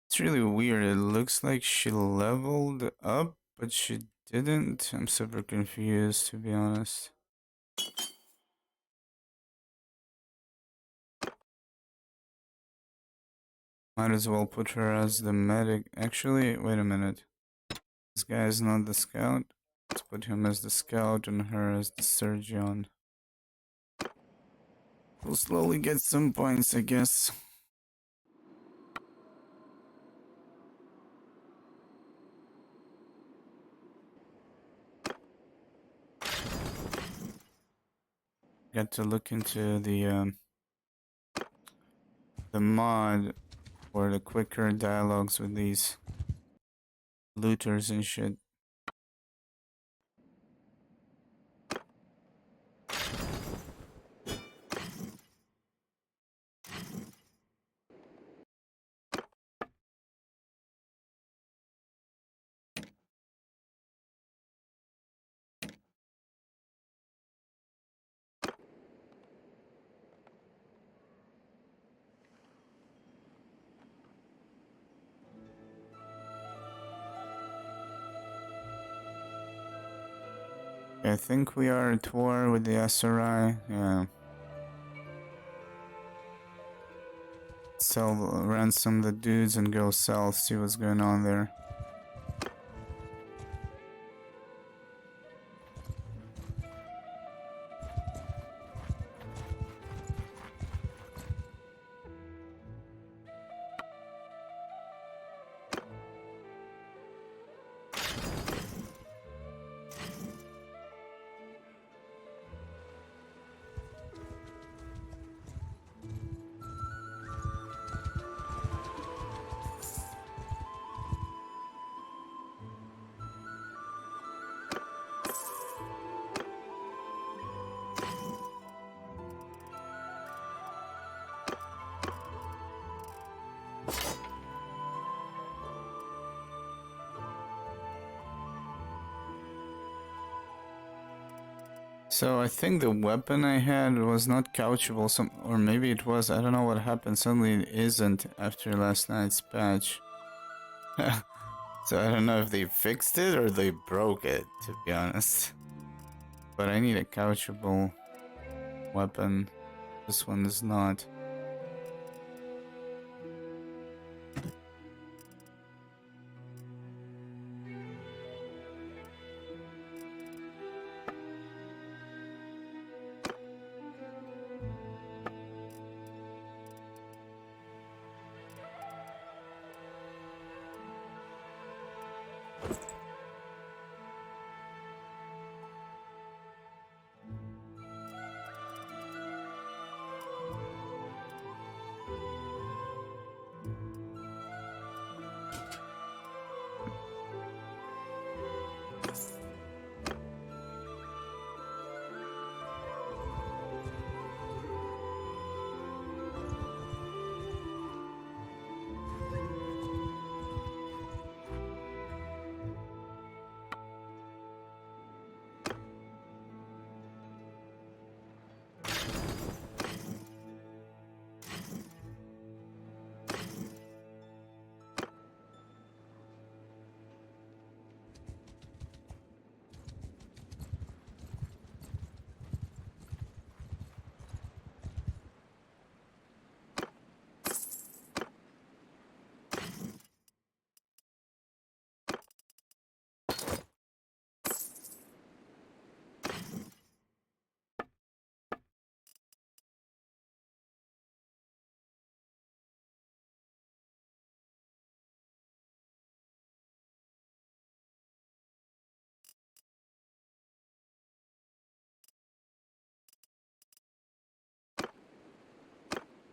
It's really weird. It looks like she leveled up, but she didn't. I'm super confused, to be honest. Might as well put her as the medic. Actually, wait a minute. This guy is not the scout. Let's put him as the scout and her as the surgeon. We'll slowly get some points, I guess. Got to look into the mod for the quicker dialogues with these looters and shit. I think we are at war with the SRI. Yeah. Sell, ransom the dudes and go south, see what's going on there. So I think the weapon I had was not couchable, or maybe it was. I don't know what happened. Suddenly it isn't after last night's patch. So I don't know if they fixed it or they broke it, to be honest. But I need a couchable weapon. This one is not.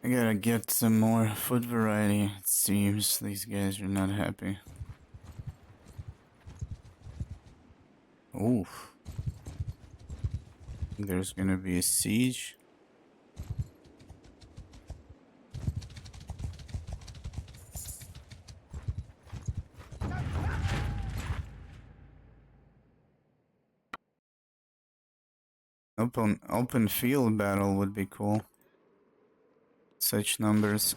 I gotta get some more food variety. It seems these guys are not happy. Oof. There's gonna be a siege. Open field battle would be cool. Such numbers.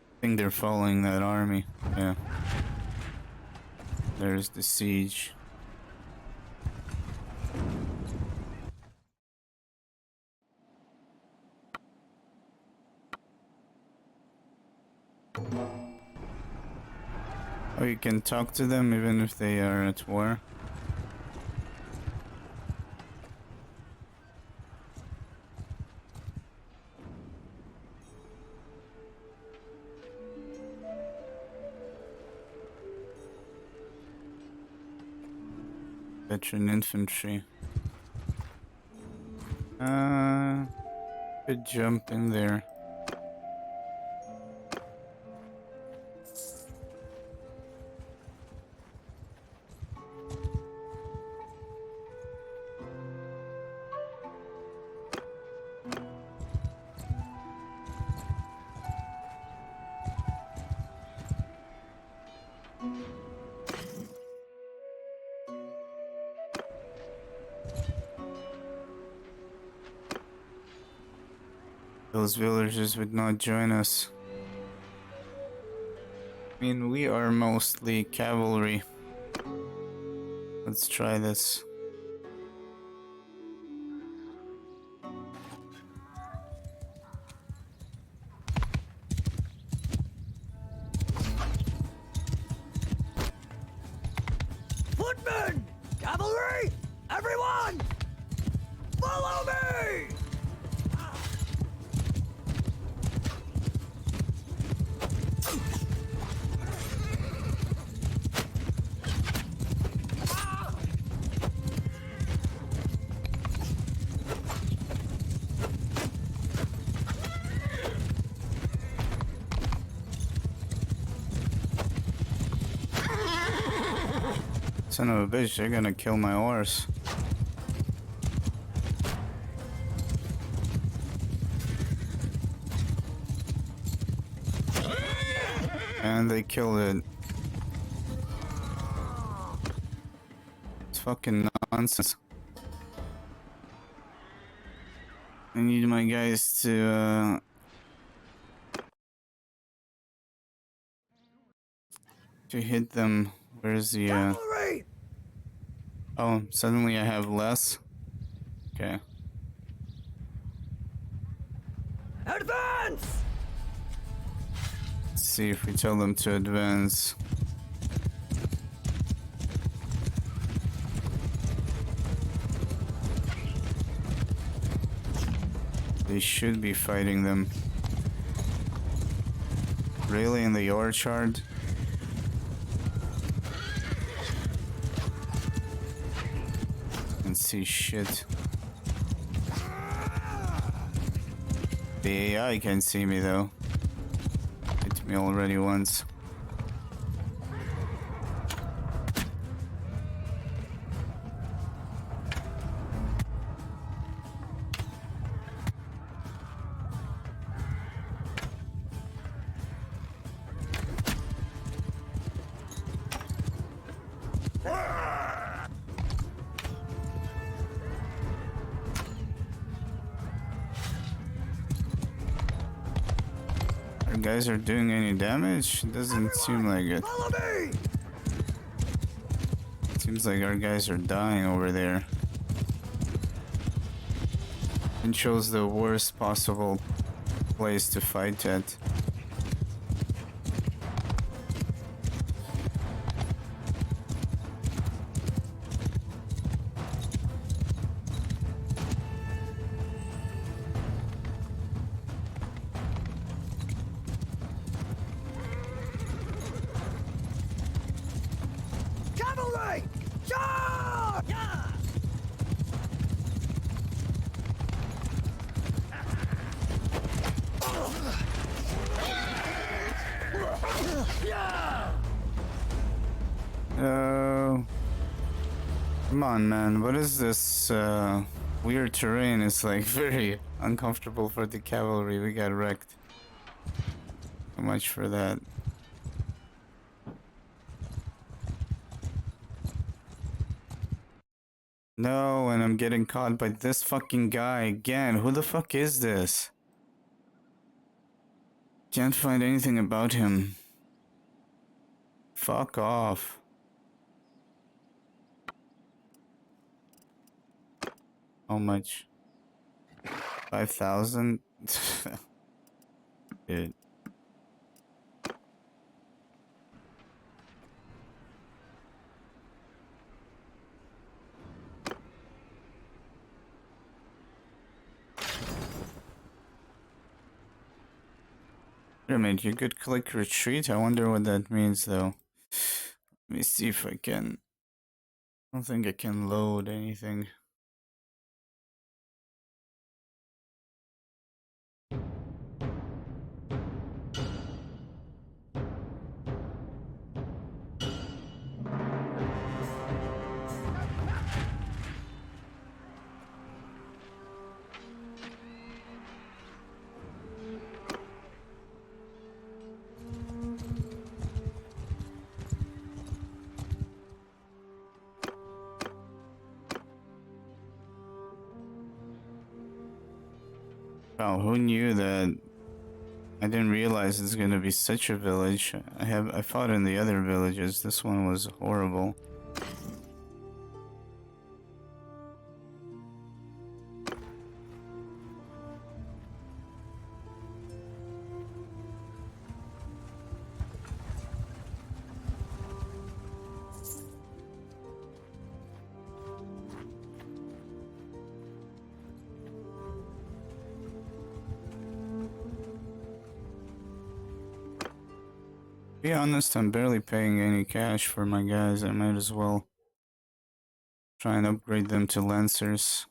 I think they're following that army. Yeah. There's the siege. Oh, you can talk to them even if they are at war. Veteran infantry. Could jump in there. Those villagers would not join us. I mean, we are mostly cavalry. Let's try this. Footmen! Cavalry! Everyone! Follow me! Son of a bitch, they're gonna kill my horse. And they killed it. It's fucking nonsense. I need my guys to hit them. Where's the Cavalry! Oh, suddenly I have less. Okay. Advance! Let's see if we tell them to advance. They should be fighting them. Really, in the orchard? Can't see shit. The AI can see me though. Hit me already once. Our guys are doing any damage? It doesn't seem like it. Follow me! Seems like our guys are dying over there. And chose the worst possible place to fight at. Cavalry! Charge! Yeah! Come on, man. What is this weird terrain? It's like very uncomfortable for the cavalry. We got wrecked. Too much for that. No, and I'm getting caught by this fucking guy again. Who the fuck is this? Can't find anything about him. Fuck off. How much? 5,000? Dude. Wait a minute, you could click retreat? I wonder what that means though. Let me see if I can. I don't think I can load anything. Wow, who knew that? I didn't realize it's gonna be such a village. I fought in the other villages. This one was horrible. To be honest, I'm barely paying any cash for my guys. I might as well try and upgrade them to Lancers.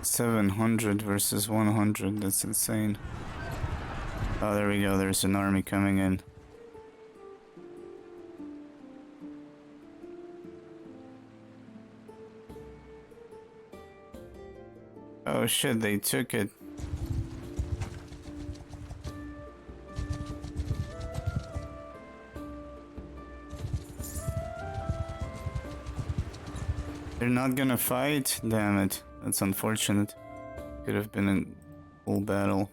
$700 versus 100. That's insane. Oh, there we go. There's an army coming in. Oh shit, they took it. They're not gonna fight? Damn it. That's unfortunate. Could have been a full battle.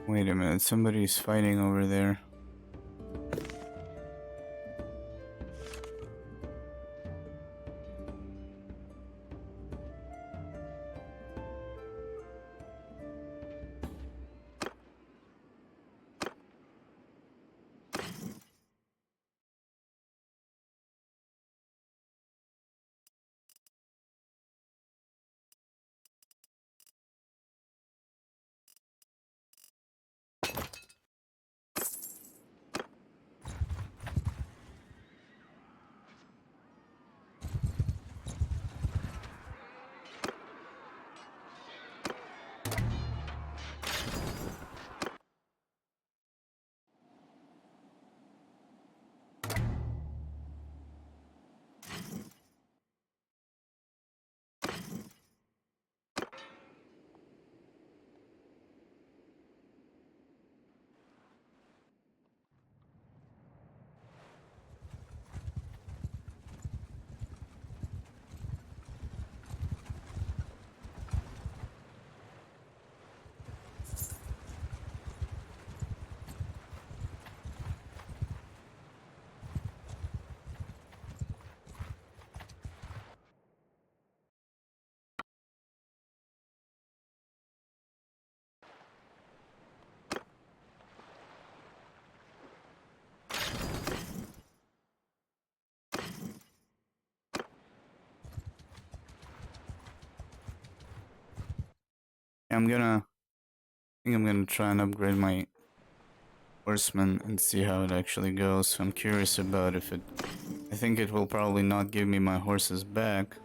Wait a minute, somebody's fighting over there. I think I'm gonna try and upgrade my horseman and see how it actually goes. I'm curious about if it... I think it will probably not give me my horses back.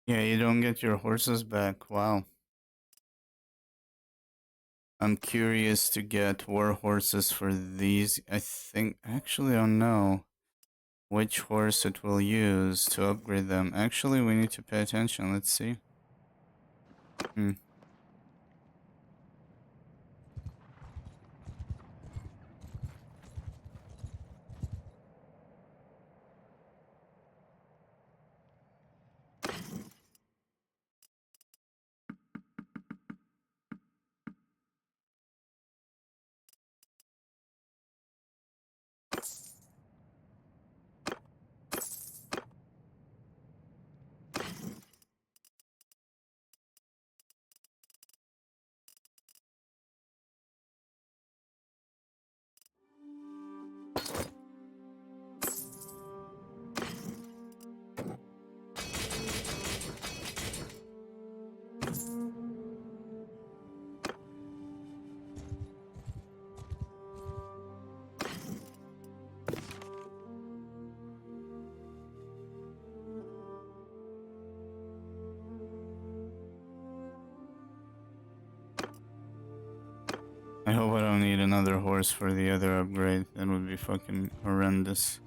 Yeah, you don't get your horses back. Wow. I'm curious to get war horses for these. I think... Actually, I don't know which horse it will use to upgrade them. Actually, we need to pay attention. Let's see. Hmm. I hope I don't need another horse for the other upgrade. That would be fucking horrendous.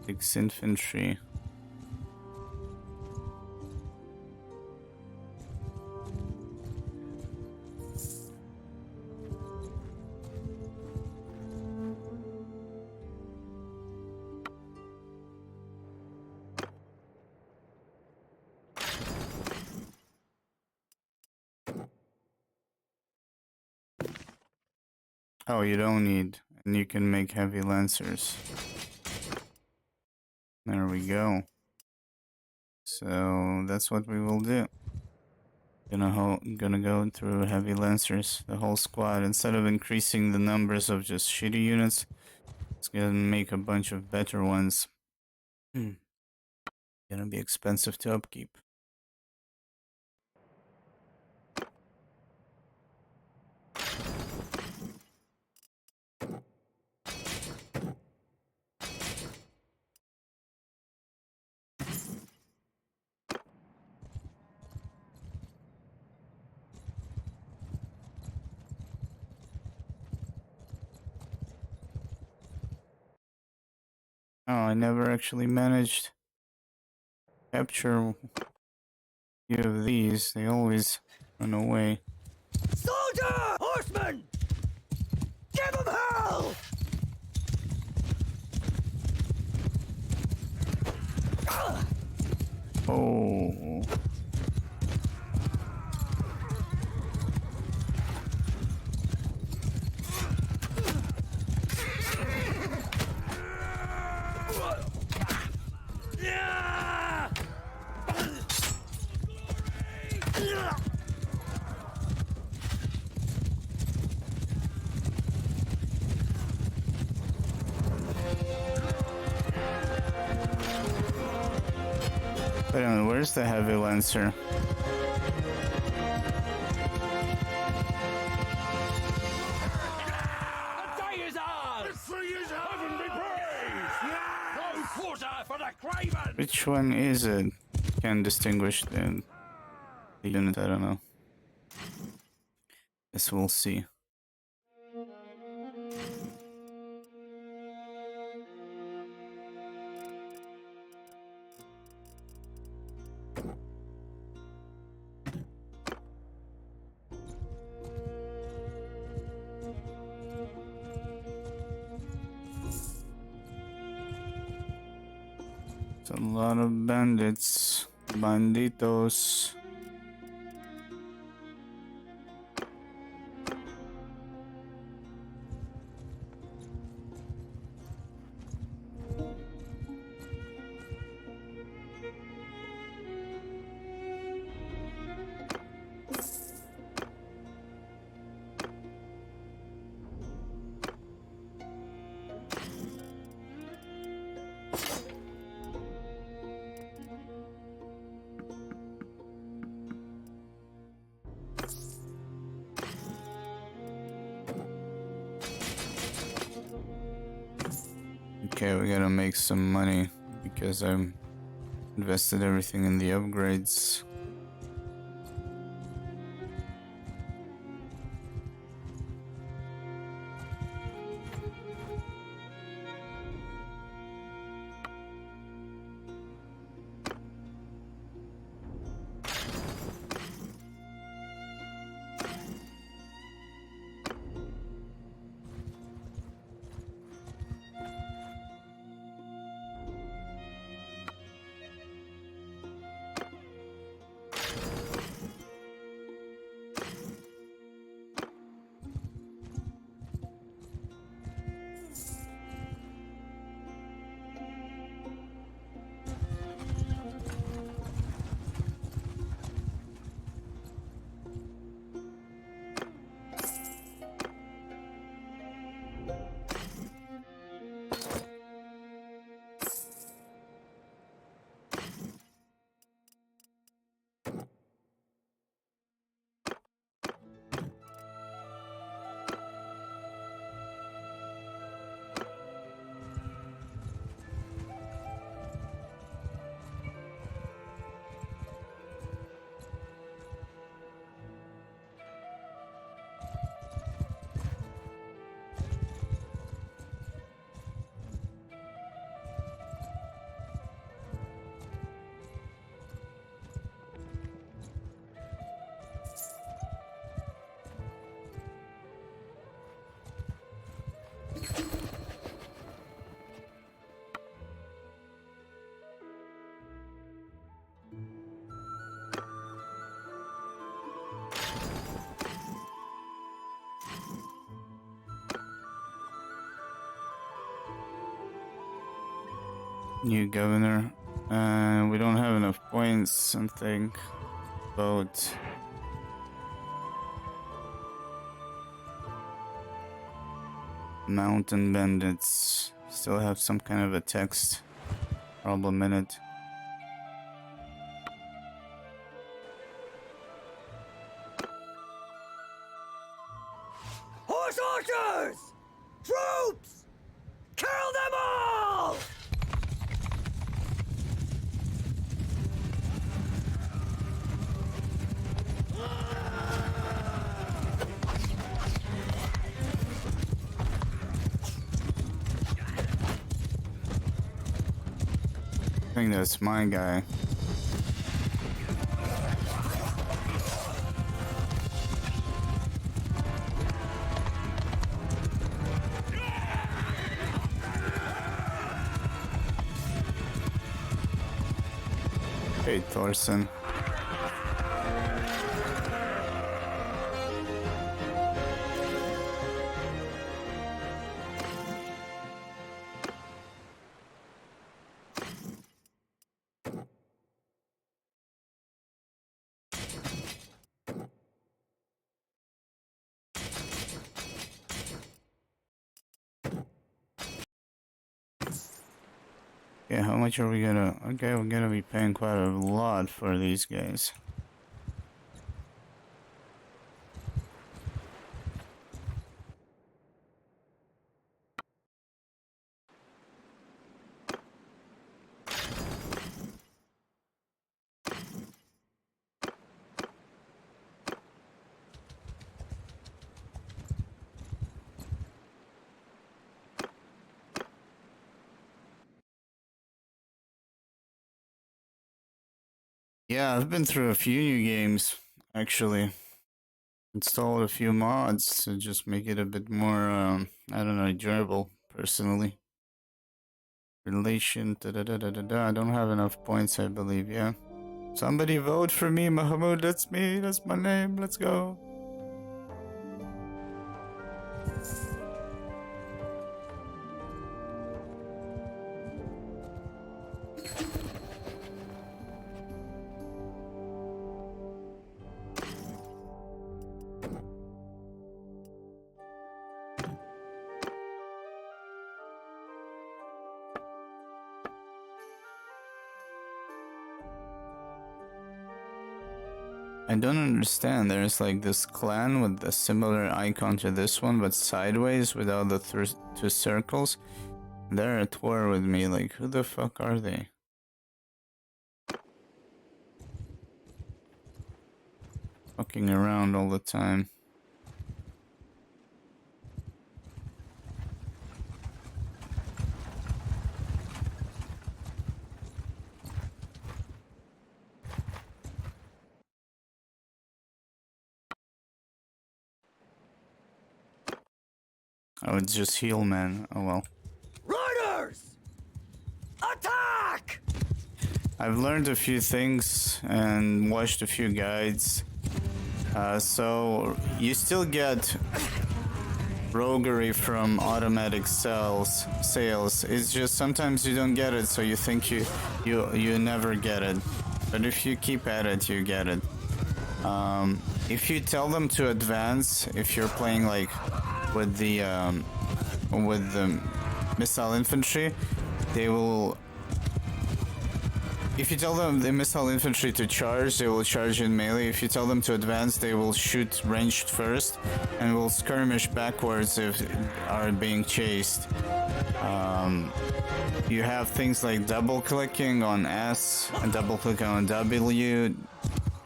6 infantry. Oh, you don't need, and you can make heavy lancers. There we go. So that's what we will do. Gonna go through heavy lancers, the whole squad. Instead of increasing the numbers of just shitty units, it's gonna make a bunch of better ones. Gonna be expensive to upkeep. Oh, I never actually managed to capture few of these. They always run away. Soldier! Horseman! Give him hell! Oh. Wait a minute, where's the heavy lancer? The day is ours! Victory is heaven be praised! No quarter for the craven! Which one is it? Can't distinguish the unit, I don't know. Guess we'll see. It's a lot of bandits. Banditos. Okay, we gotta make some money because I'm invested everything in the upgrades. New governor. We don't have enough points, I think. Vote. Mountain bandits still have some kind of a text problem in it. Horse archers! Troops! Kill them all! I think that's my guy. Hey, Thorson. Yeah, how much are we gonna... Okay, we're gonna be paying quite a lot for these guys. Yeah, I've been through a few new games, actually. Installed a few mods to just make it a bit more, I don't know, enjoyable, personally. Relation, da da da da da da. I don't have enough points, I believe, yeah. Somebody vote for me, Mahmoud, that's me, that's my name, let's go. I don't understand. There's like this clan with a similar icon to this one, but sideways without the two circles. They're at war with me. Like, who the fuck are they? Fucking around all the time. Oh, it's just heal, man. Oh well. Riders! Attack! I've learned a few things and watched a few guides. So you still get roguery from automatic sales. It's just sometimes you don't get it, so you think you never get it. But if you keep at it, you get it. If you tell them to advance, if you're playing like with the missile infantry, they will. If you tell them the missile infantry to charge, they will charge in melee. If you tell them to advance, they will shoot ranged first and will skirmish backwards if are being chased. You have things like double clicking on S and double clicking on W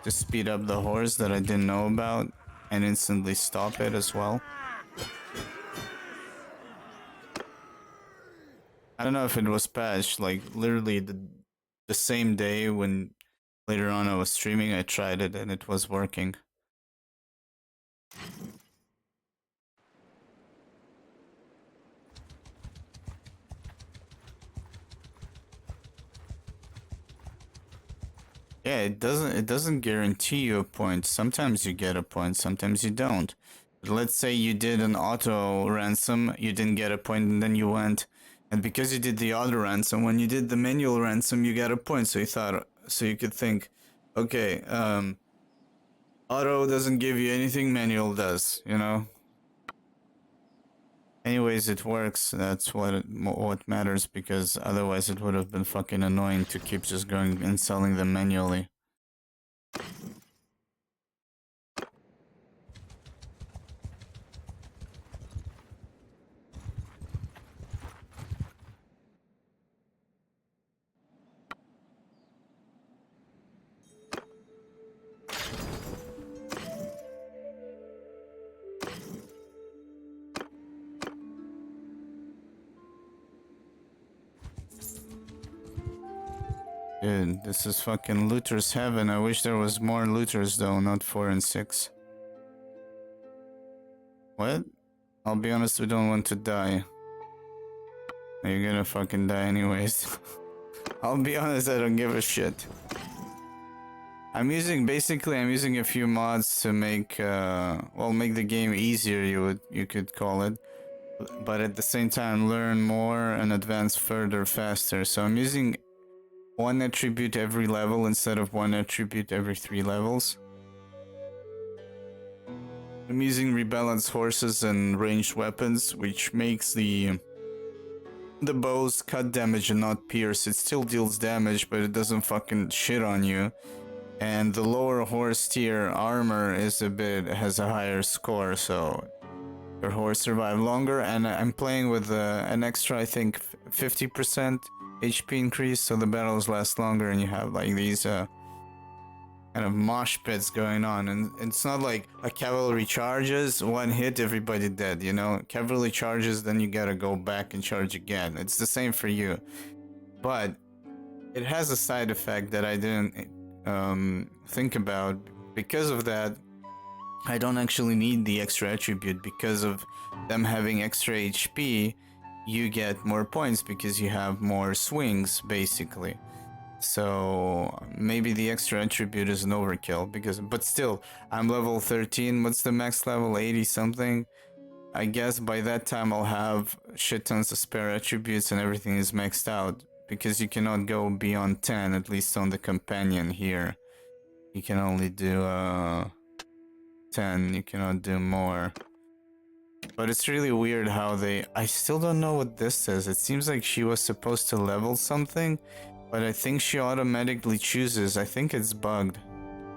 to speed up the horse that I didn't know about and instantly stop it as well. I don't know if it was patched, like literally the same day when later on I was streaming, I tried it and it was working. Yeah, it doesn't guarantee you a point. Sometimes you get a point, sometimes you don't. But let's say you did an auto ransom, you didn't get a point and then you went, and because you did the auto ransom, when you did the manual ransom, you got a point. So you could think, okay, auto doesn't give you anything, manual does, you know? Anyways, it works. That's what matters, because otherwise it would have been fucking annoying to keep just going and selling them manually. Dude, this is fucking looters heaven. I wish there was more looters though, not 4 and 6. What? I'll be honest, we don't want to die. You're gonna fucking die anyways. I'll be honest, I don't give a shit. I'm using a few mods to make make the game easier, you could call it. But at the same time learn more and advance further faster. So I'm using one attribute every level instead of one attribute every 3 levels. I'm using rebalanced horses and ranged weapons, which makes the the bow's cut damage and not pierce. It still deals damage, but it doesn't fucking shit on you. And the lower horse tier armor is has a higher score, so your horse survive longer. And I'm playing with an extra, I think, 50% HP increase, so the battles last longer, and you have like these kind of mosh pits going on. And it's not like a cavalry charges, one hit, everybody dead, you know? Cavalry charges, then you gotta go back and charge again. It's the same for you. But it has a side effect that I didn't think about. Because of that, I don't actually need the extra attribute. Because of them having extra HP, you get more points because you have more swings, basically. So maybe the extra attribute is an overkill, but still, I'm level 13. What's the max level? 80 something. I guess by that time I'll have shit tons of spare attributes and everything is maxed out, because you cannot go beyond 10, at least on the companion here. You can only do 10, you cannot do more. But it's really weird how I still don't know what this is. It seems like she was supposed to level something, but I think she automatically chooses. I think it's bugged.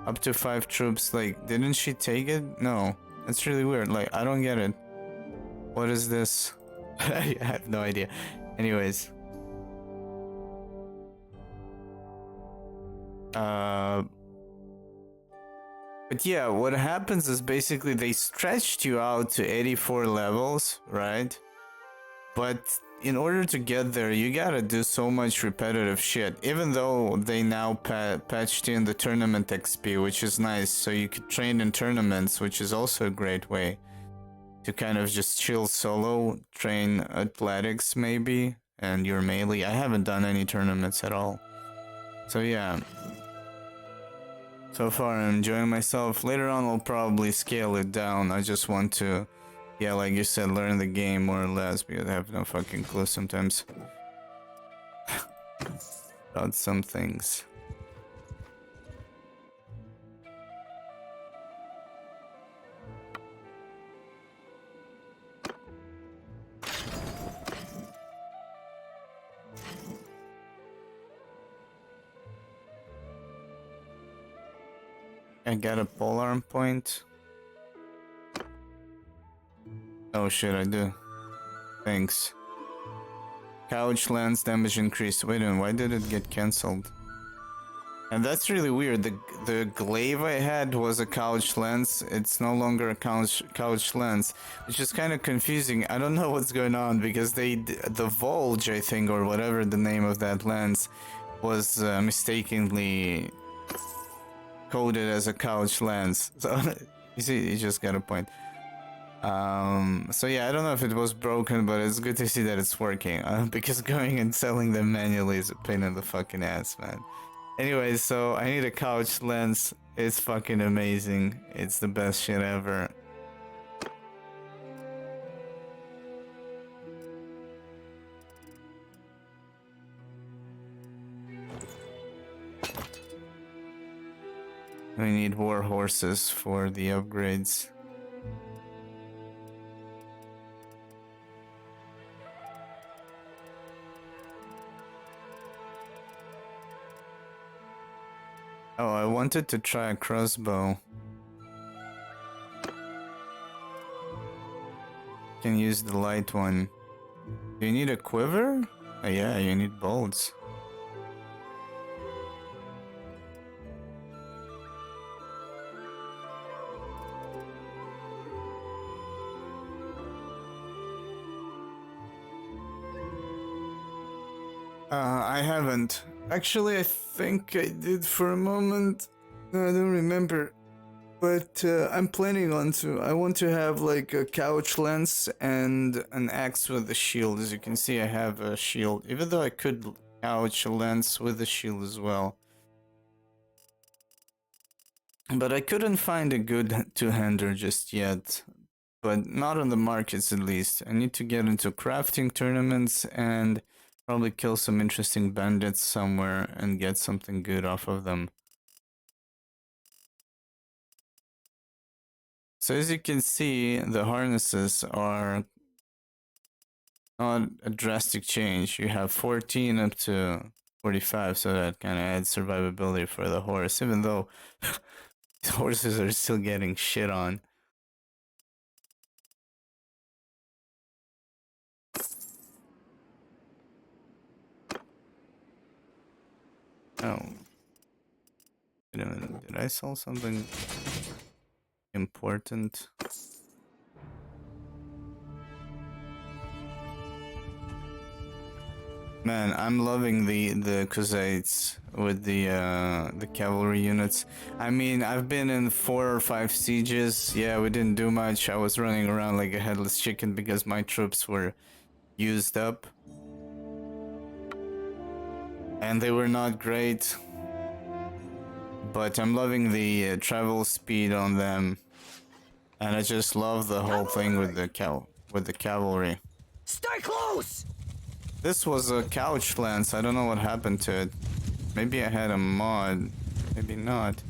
Up to 5 troops, like, didn't she take it? No. That's really weird. Like, I don't get it. What is this? I have no idea. Anyways. But yeah, what happens is basically they stretched you out to 84 levels, right? But in order to get there, you gotta do so much repetitive shit. Even though they now patched in the tournament XP, which is nice, so you could train in tournaments, which is also a great way to kind of just chill solo, train athletics maybe, and your melee. I haven't done any tournaments at all. So yeah. So far I'm enjoying myself. Later on I'll probably scale it down. I just want to, yeah, like you said, learn the game more or less, because I have no fucking clue sometimes about some things. I got a polearm point. Oh shit, I do. Thanks. Couch lance damage increased. Wait a minute, why did it get cancelled? And that's really weird. The glaive I had was a couch lance. It's no longer a couch lance, which is kind of confusing. I don't know what's going on, because the Volge, I think, or whatever the name of that lance, was mistakenly coded as a couch lance. So you see, you just got a point. So yeah, I don't know if it was broken, but it's good to see that it's working. Because going and selling them manually is a pain in the fucking ass, man. Anyways, so I need a couch lens. It's fucking amazing. It's the best shit ever. We need war horses for the upgrades. Oh, I wanted to try a crossbow. Can use the light one. Do you need a quiver? Oh yeah, you need bolts. I haven't. Actually, I think I did for a moment. I don't remember. But I'm planning on to. I want to have like a couch lens and an axe with a shield. As you can see, I have a shield. Even though I could couch a lens with a shield as well. But I couldn't find a good two-hander just yet. But not on the markets at least. I need to get into crafting tournaments and probably kill some interesting bandits somewhere and get something good off of them. So as you can see, the harnesses are not a drastic change. You have 14 up to 45, so that kind of adds survivability for the horse, even though horses are still getting shit on. Oh. Wait a minute, did I sell something important? Man, I'm loving the Khuzaits with the cavalry units. I mean, I've been in 4 or 5 sieges. Yeah, we didn't do much. I was running around like a headless chicken because my troops were used up. And they were not great. But I'm loving the travel speed on them. And I just love the whole thing with the cavalry. Stay close! This was a couch lance. I don't know what happened to it. Maybe I had a mod. Maybe not.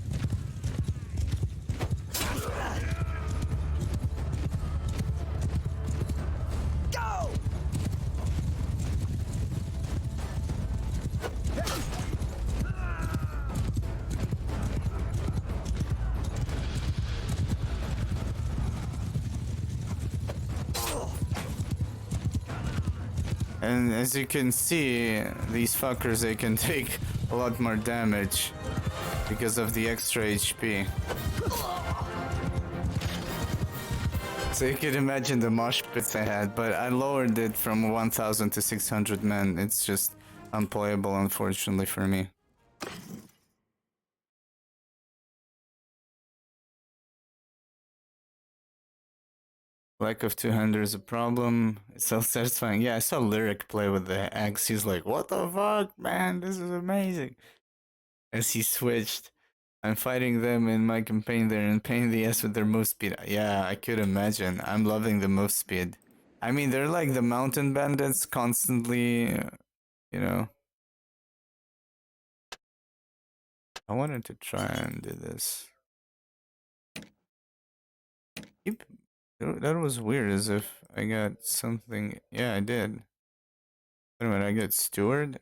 Go! And as you can see, these fuckers, they can take a lot more damage because of the extra HP. So you can imagine the mosh pits I had, but I lowered it from 1000 to 600 men. It's just unplayable, unfortunately, for me. Lack of 200 is a problem. It's self-satisfying. Yeah, I saw Lyric play with the axe. He's like, what the fuck, man? This is amazing. As he switched. I'm fighting them in my campaign. They're in pain in the ass with their move speed. Yeah, I could imagine. I'm loving the move speed. I mean, they're like the mountain bandits constantly, you know. I wanted to try and do this. That was weird, as if I got something. Yeah, I did. Wait a minute, I got steward.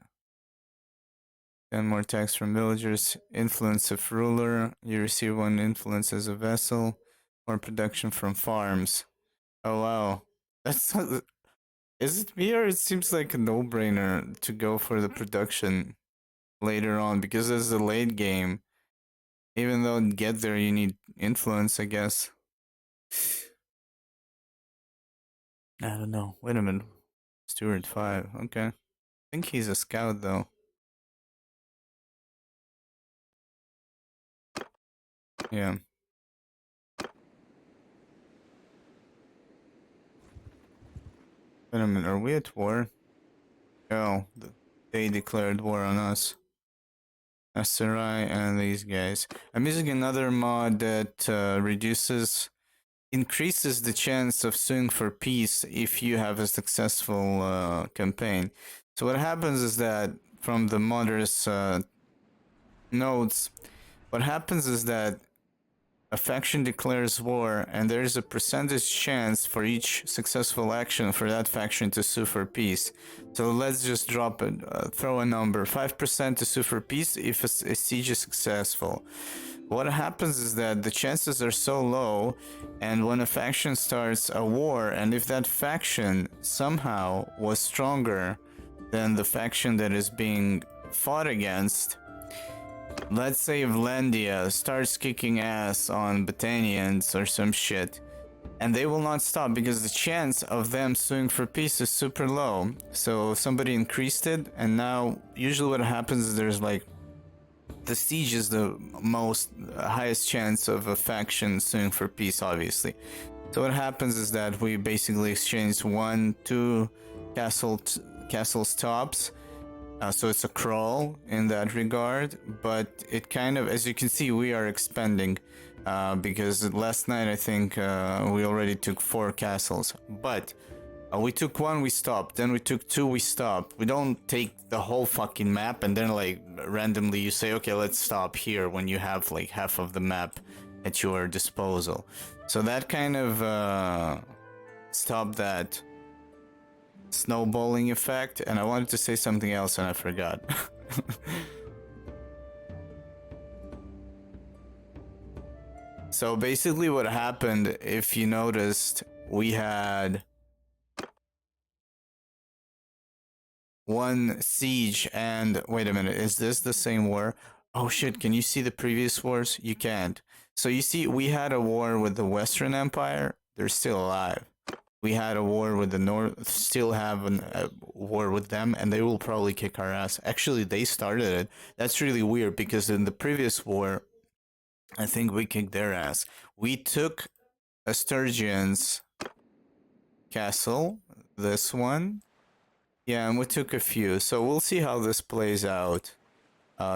10 more tax from villagers. Influence of ruler. You receive 1 influence as a vassal. More production from farms. Oh wow. That's not, is it me or it seems like a no-brainer to go for the production later on, because as a late game, even though to get there you need influence, I guess. I don't know. Wait a minute. Steward 5. Okay. I think he's a scout though. Yeah. Wait a minute. Are we at war? Oh, they declared war on us. Asarai and these guys. I'm using another mod that increases the chance of suing for peace if you have a successful campaign. So what happens is that from the modder's notes, what happens is that a faction declares war, and there is a percentage chance for each successful action for that faction to sue for peace. So let's just drop it, throw a number, 5% to sue for peace if a siege is successful. What happens is that the chances are so low, and when a faction starts a war, and if that faction somehow was stronger than the faction that is being fought against, let's say Vlandia starts kicking ass on Botanians or some shit, and they will not stop because the chance of them suing for peace is super low. So somebody increased it, and now usually what happens is there's like the siege is the highest chance of a faction suing for peace, obviously. So what happens is that we basically exchange 1-2 castles tops. So it's a crawl in that regard, but it kind of, as you can see, we are expanding because last night I think we already took 4 castles, but we took 1, we stopped, then we took 2, we stopped. We don't take the whole fucking map and then like randomly you say, okay, let's stop here when you have like half of the map at your disposal. So that kind of stopped that. snowballing effect, and I wanted to say something else and I forgot. So basically what happened, if you noticed, we had one siege and wait a minute, is this the same war? Oh shit, can you see the previous wars? You can't. So you see, we had a war with the Western Empire. They're still alive. We had a war with the North, still have a war with them, and they will probably kick our ass. Actually, they started it. That's really weird because in the previous war, I think we kicked their ass. We took a Sturgeon's castle, this one. Yeah, and we took a few, so we'll see how this plays out.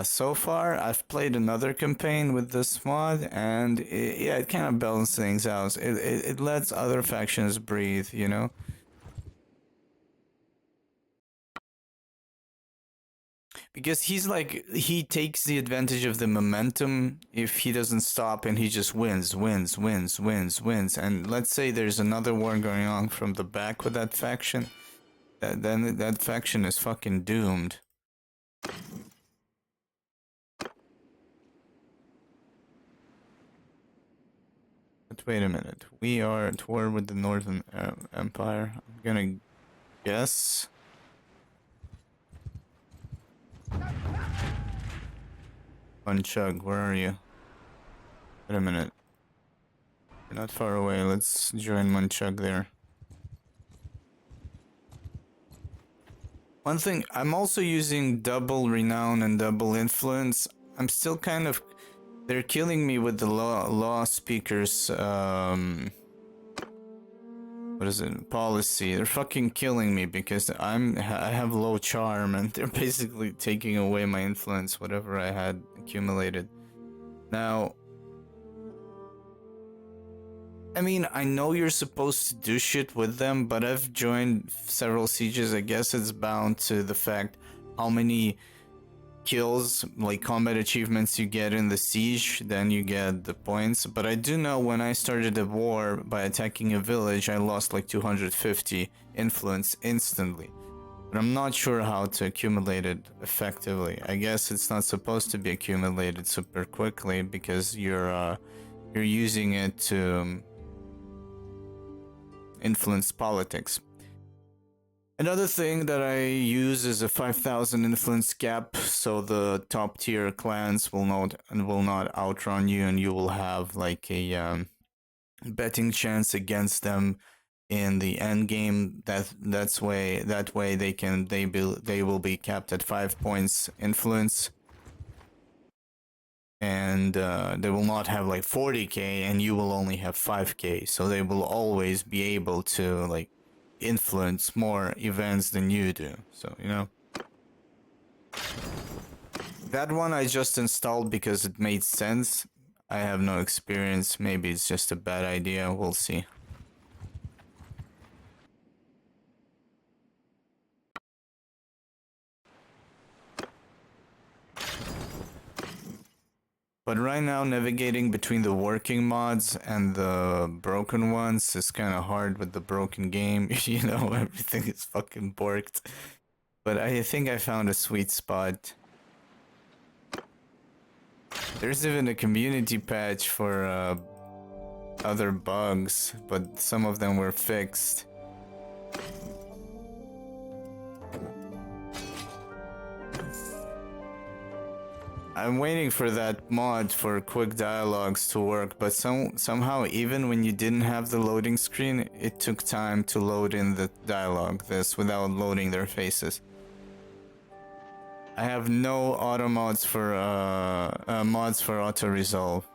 So far, I've played another campaign with this mod, and yeah, it kind of balances things out. It lets other factions breathe, you know? Because he's like, he takes the advantage of the momentum if he doesn't stop and he just wins. And let's say there's another war going on from the back with that faction, then that faction is fucking doomed. But wait a minute, we are at war with the Northern Empire. I'm gonna guess. Munchug, where are you? Wait a minute. You're not far away, let's join Munchug there. One thing, I'm also using double renown and double influence. I'm still kind of... They're killing me with the law speakers, what is it, policy. They're fucking killing me because I have low charm and they're basically taking away my influence, whatever I had accumulated. Now, I mean, I know you're supposed to do shit with them, but I've joined several sieges. I guess it's bound to the fact how many kills, like combat achievements you get in the siege, then you get the points. But I do know when I started a war by attacking a village, I lost like 250 influence instantly. But I'm not sure how to accumulate it effectively. I guess it's not supposed to be accumulated super quickly because you're using it to influence politics. Another thing that I use is a 5,000 influence cap, so the top tier clans will not outrun you, and you will have like a betting chance against them in the end game. That way they will be capped at 5 points influence. And they will not have like 40k and you will only have 5k, so they will always be able to like influence more events than you do. So, you know, that one I just installed because it made sense. I have no experience, maybe it's just a bad idea, we'll see. But right now, navigating between the working mods and the broken ones is kind of hard with the broken game. You know, everything is fucking borked. But I think I found a sweet spot. There's even a community patch for other bugs, but some of them were fixed. I'm waiting for that mod for quick dialogues to work, but somehow even when you didn't have the loading screen, it took time to load in the dialogue, this without loading their faces. I have no auto mods for auto resolve.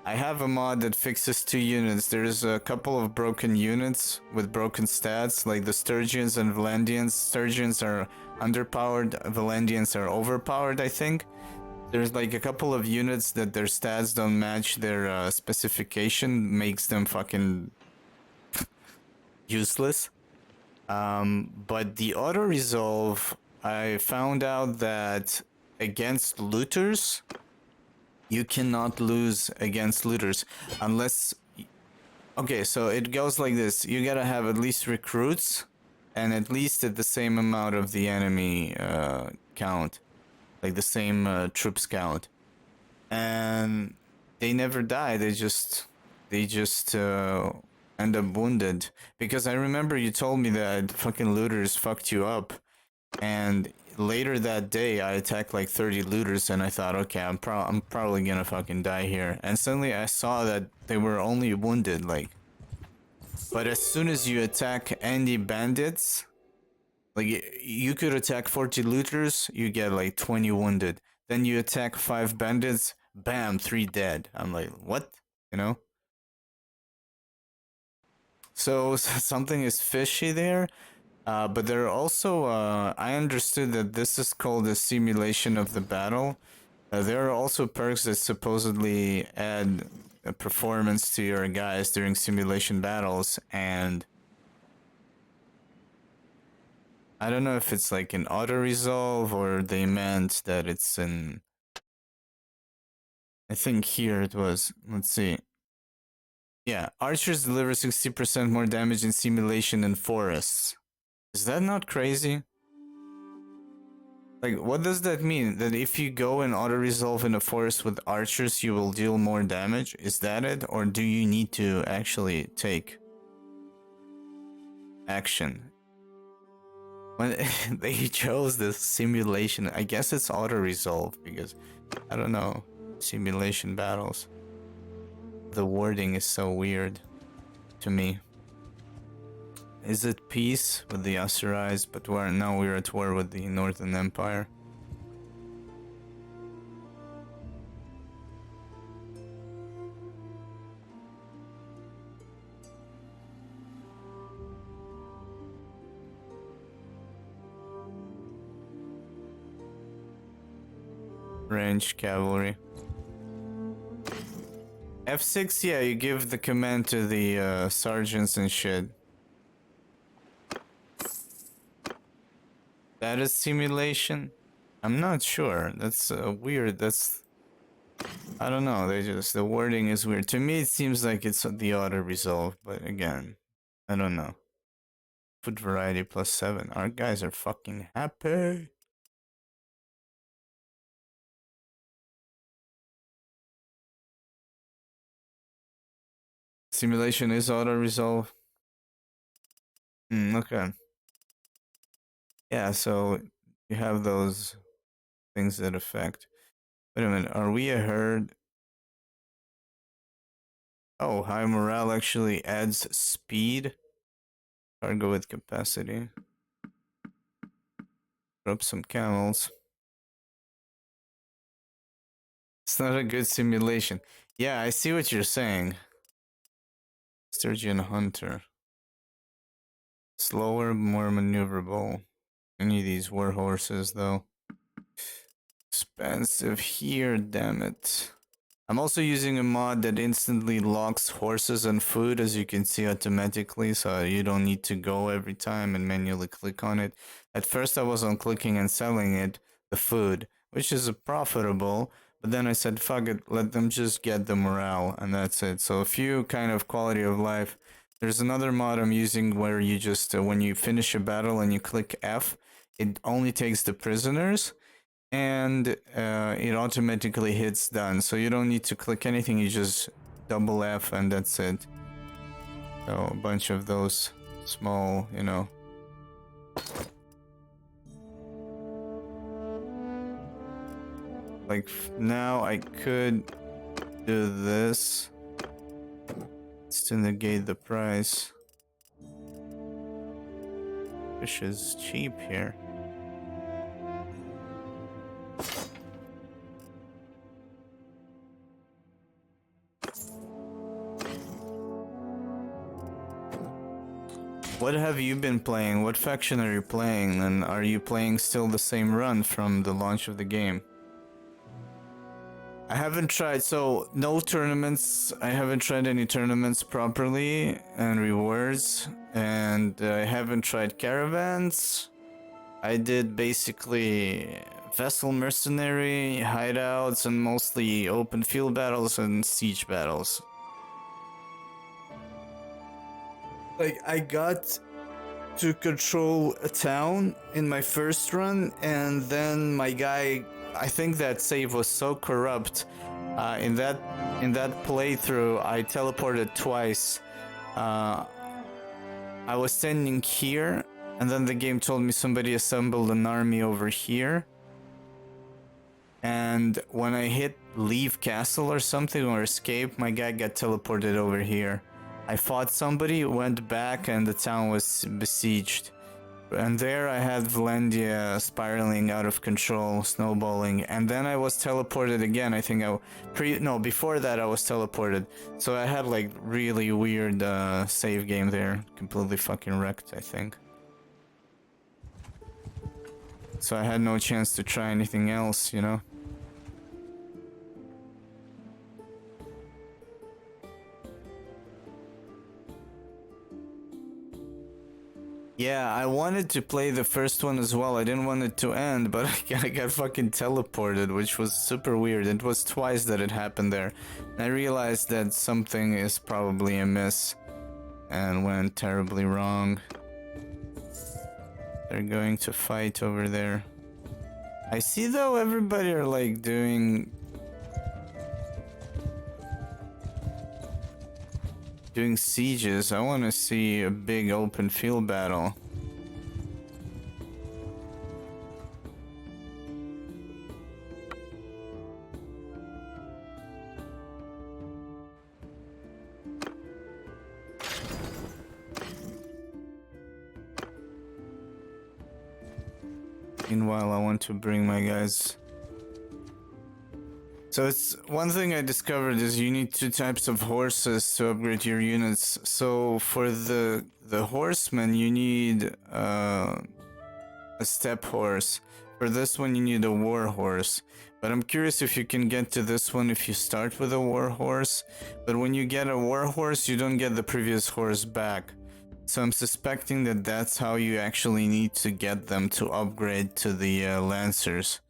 I have a mod that fixes 2 units. There's a couple of broken units with broken stats, like the Sturgeons and Valandians. Sturgeons are underpowered, Valandians are overpowered, I think. There's like a couple of units that their stats don't match their specification, makes them fucking useless. But the auto resolve, I found out that against looters, you cannot lose against looters unless... Okay, so it goes like this. You gotta have at least recruits and at least at the same amount of the enemy count, like the same troops count, and they never die. They just end up wounded. Because I remember you told me that fucking looters fucked you up, and later that day I attacked like 30 looters, and I thought, okay, I'm probably gonna fucking die here, and suddenly I saw that they were only wounded, like. But as soon as you attack any bandits, like you could attack 40 looters, you get like 20 wounded. Then you attack 5 bandits, bam, 3 dead. I'm like, what? You know? So something is fishy there. But there are also, I understood that this is called a simulation of the battle. There are also perks that supposedly add a performance to your guys during simulation battles, and I don't know if it's like an auto resolve or they meant that it's in. I think here it was. Let's see. Yeah, archers deliver 60% more damage in simulation in forests. Is that not crazy? Like, what does that mean? That if you go and auto resolve in a forest with archers, you will deal more damage? Is that it? Or do you need to actually take action? When they chose this simulation, I guess it's auto resolve because I don't know, simulation battles. The wording is so weird to me. Is it peace with the Asurais, but now we're at war with the Northern Empire? Ranged cavalry. F6, yeah, you give the command to the sergeants and shit. That is simulation? I'm not sure. That's weird. I don't know. The wording is weird. To me, it seems like it's the auto resolve, but again, I don't know. Food variety +7. Our guys are fucking happy. Simulation is auto resolve. Okay. Yeah, so you have those things that affect. Wait a minute, are we a herd? Oh, high morale actually adds speed. Cargo with capacity. Drop some camels. It's not a good simulation. Yeah, I see what you're saying. Sturgeon Hunter. Slower, more maneuverable. Any of these war horses, though. Expensive here, damn it. I'm also using a mod that instantly locks horses and food, as you can see automatically, so you don't need to go every time and manually click on it. At first I was on clicking and selling it, the food, which is profitable, but then I said fuck it, let them just get the morale, and that's it. So a few kind of quality of life. There's another mod I'm using where you just, when you finish a battle and you click F, it only takes the prisoners, and it automatically hits done, so you don't need to click anything, you just double F and that's it. So a bunch of those small, you know. Like now I could do this. It's to negate the price. Fish is cheap here. What have you been playing? What faction are you playing? And are you playing still the same run from the launch of the game? I haven't tried, so no tournaments. I haven't tried any tournaments properly and rewards. And I haven't tried caravans. I did basically vessel mercenary, hideouts, and mostly open field battles and siege battles. Like, I got to control a town in my first run, and then my guy, I think that save was so corrupt. In that playthrough, I teleported twice. I was standing here, and then the game told me somebody assembled an army over here. And when I hit leave castle or something, or escape, my guy got teleported over here. I fought somebody, went back, and the town was besieged. And there I had Valendia spiraling out of control, snowballing, and then I was teleported again. I think before that I was teleported. So I had like really weird save game there, completely fucking wrecked, I think. So I had no chance to try anything else, you know? Yeah, I wanted to play the first one as well. I didn't want it to end, but I got fucking teleported, which was super weird. It was twice that it happened there. And I realized that something is probably amiss and went terribly wrong. They're going to fight over there. I see though everybody are like doing sieges. I want to see a big open field battle. Meanwhile, I want to bring my guys. So it's one thing I discovered is you need 2 types of horses to upgrade your units. So for the horsemen, you need a step horse. For this one, you need a war horse. But I'm curious if you can get to this one if you start with a war horse. But when you get a war horse, you don't get the previous horse back. So I'm suspecting that that's how you actually need to get them to upgrade to the Lancers.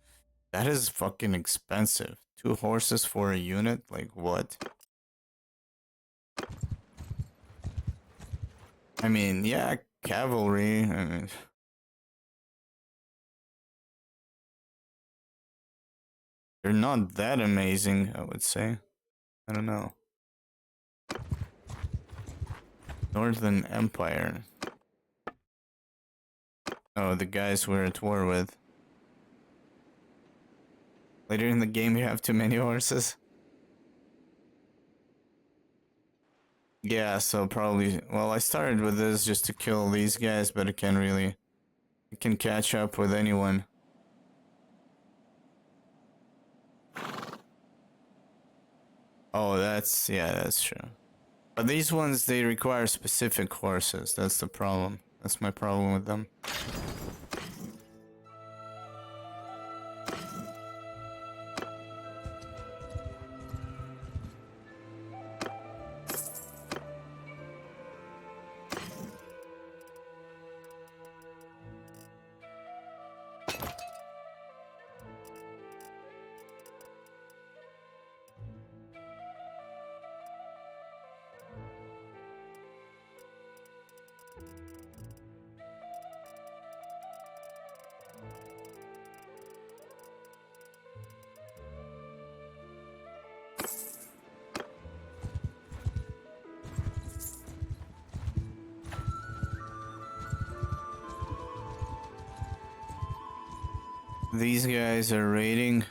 That is fucking expensive. 2 horses for a unit? Like what? I mean, yeah, cavalry. I mean, they're not that amazing, I would say. I don't know. Northern Empire. Oh, the guys we're at war with. Later in the game, you have too many horses. Yeah, so probably... Well, I started with this just to kill these guys, but it can really... It can catch up with anyone. Oh, that's... Yeah, that's true. But these ones, they require specific horses. That's the problem. That's my problem with them. These guys are raiding.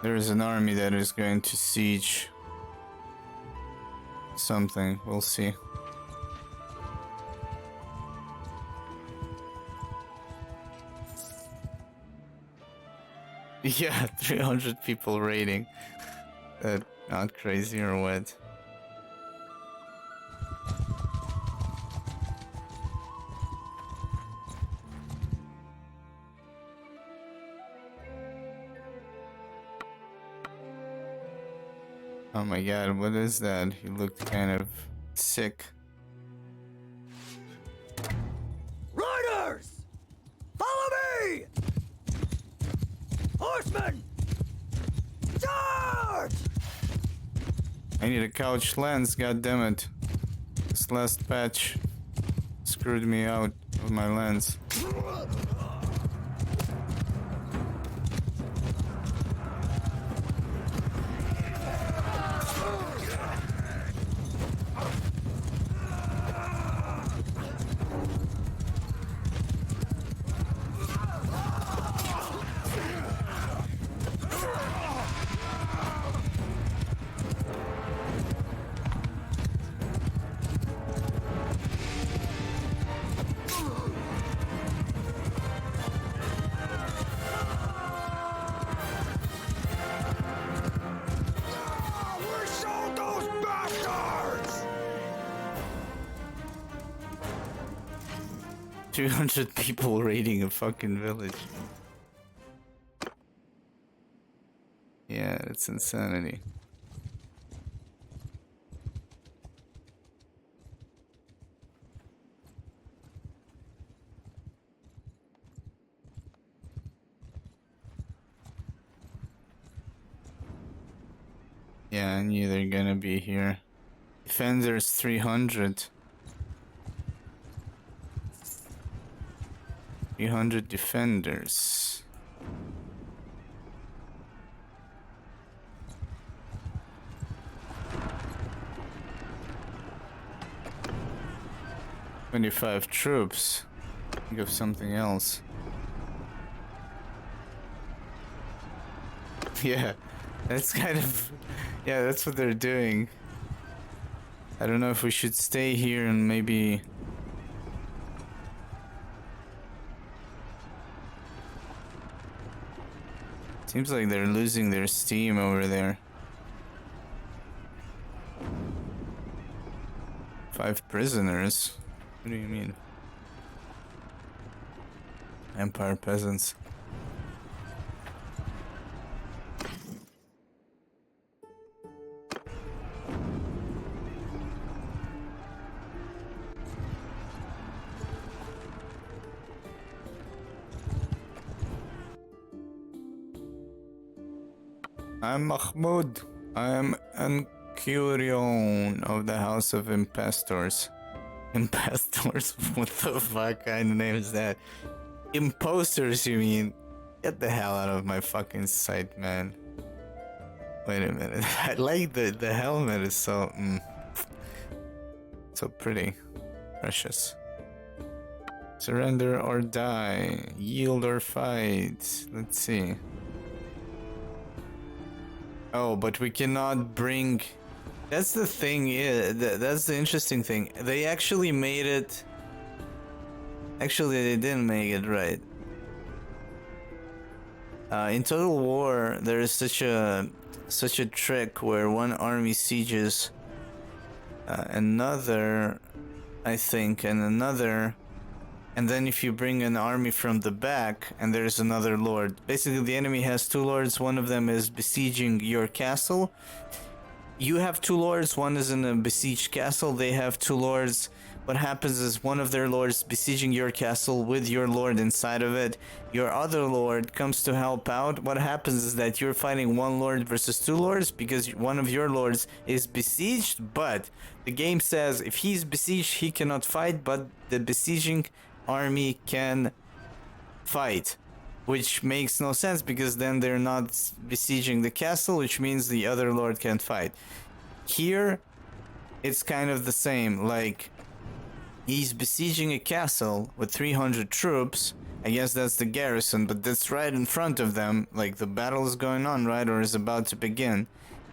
There is an army that is going to siege something. We'll see. Yeah, 300 people raiding. Not crazy or what? Oh my god, what is that? He looked kind of sick. Riders! Follow me! Horsemen! Charge! I need a couch lens, goddammit. This last patch screwed me out of my lens. We sold those bastards! 200 people raiding a fucking village. Yeah, it's insanity. Yeah, I knew they're gonna be here. Defenders 300. 300 defenders. "25 troops. Think of something else." Yeah, that's kind of... Yeah, that's what they're doing. I don't know if we should stay here and maybe... Seems like they're losing their steam over there. 5 prisoners? What do you mean? Empire peasants. I'm Mahmoud. I am an Curion of the House of Impastors. Impastors? What the fuck kind of name is that? Imposters, you mean? Get the hell out of my fucking sight, man. Wait a minute. I like the helmet is so... so pretty. Precious. Surrender or die. Yield or fight. Let's see. Oh, but we cannot bring... That's the thing, yeah, that's the interesting thing. They actually made it... Actually, they didn't make it right. In Total War, there is such a trick where one army sieges another, I think, and another... And then if you bring an army from the back, and there's another lord. Basically, the enemy has 2 lords. One of them is besieging your castle. You have 2 lords. One is in a besieged castle. They have 2 lords. What happens is one of their lords besieging your castle with your lord inside of it. Your other lord comes to help out. What happens is that you're fighting 1 lord versus 2 lords because one of your lords is besieged. But the game says if he's besieged, he cannot fight, but the besieging army can fight, which makes no sense because then they're not besieging the castle, which means the other lord can't fight. Here it's kind of the same, like he's besieging a castle with 300 troops. I guess that's the garrison, but that's right in front of them, like the battle is going on, right, or is about to begin,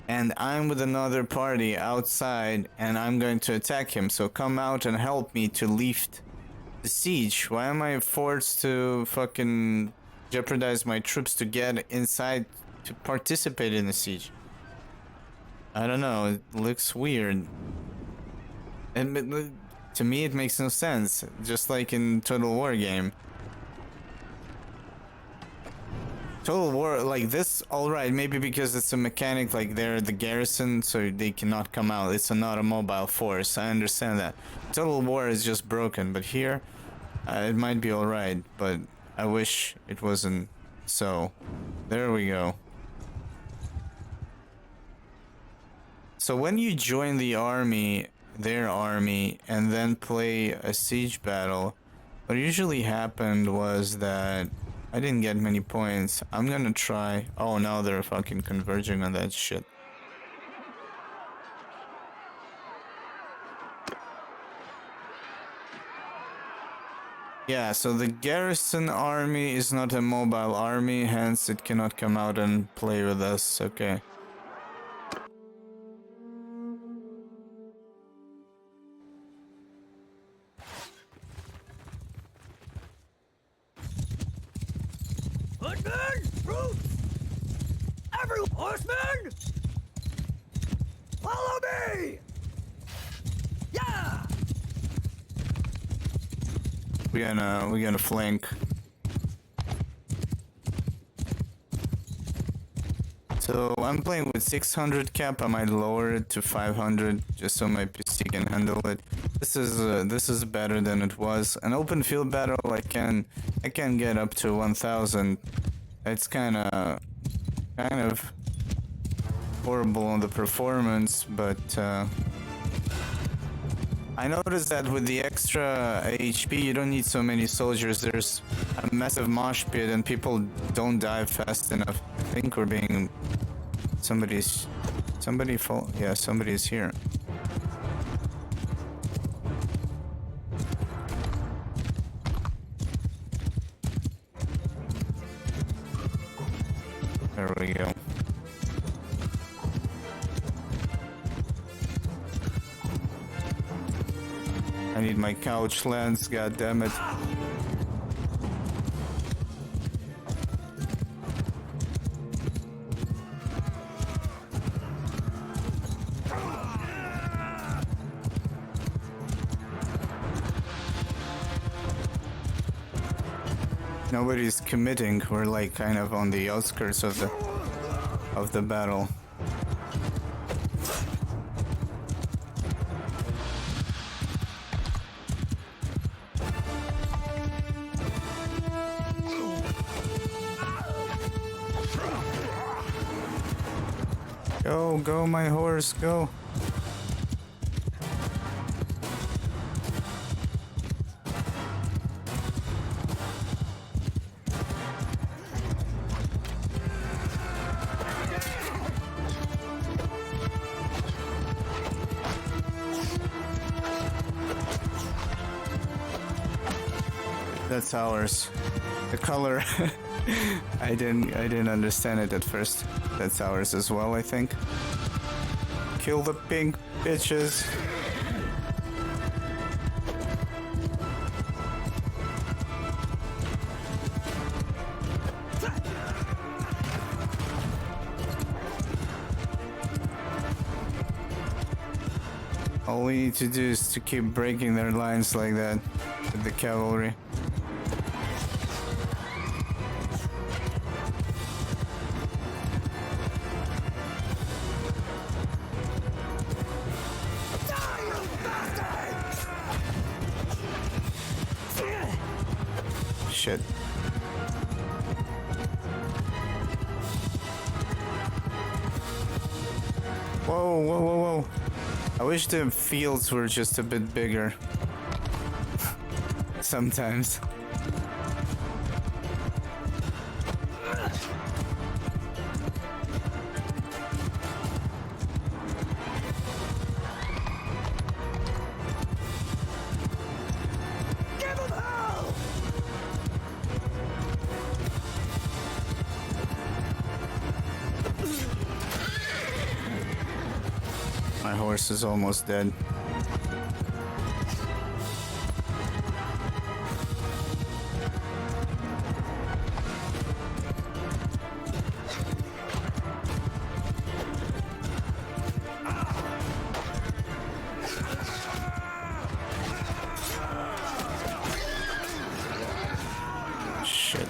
and I'm with another party outside and I'm going to attack him, so come out and help me to lift the siege. Why am I forced to fucking jeopardize my troops to get inside to participate in the siege? I don't know, it looks weird. And to me it makes no sense, just like in Total War game. Total War, like this, alright, maybe because it's a mechanic, like they're the garrison, so they cannot come out. It's not a mobile force, I understand that. Total War is just broken, but here, it might be alright, but I wish it wasn't so. There we go. So when you join the army, their army, and then play a siege battle, what usually happened was that I didn't get many points. I'm gonna try. Oh, now they're fucking converging on that shit. Yeah, so the garrison army is not a mobile army, hence it cannot come out and play with us. Okay. Footmen! Troops! Every horseman! Follow me! Yeah! We're gonna flank. So I'm playing with 600 cap. I might lower it to 500 just so my PC can handle it. This is better than it was. An open field battle I can get up to 1000. It's kind of horrible on the performance, but I noticed that with the extra HP, you don't need so many soldiers. There's a massive mosh pit and people don't die fast enough. I think we're being... Yeah, somebody's here. There we go. I need my couch lens, god damn it. Nobody's committing. We're like kind of on the outskirts of the battle. Go, my horse, go. That's ours. The color. I didn't understand it at first. That's ours as well, I think. Kill the pink bitches. All we need to do is to keep breaking their lines like that with the cavalry. Shit. Whoa, whoa, whoa, whoa. I wish the fields were just a bit bigger. Sometimes. My horse is almost dead. Shit.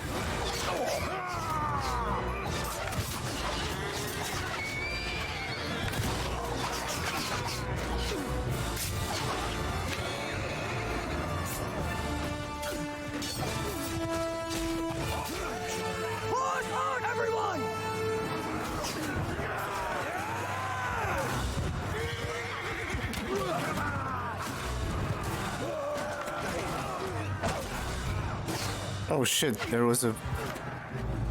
Oh shit, there was a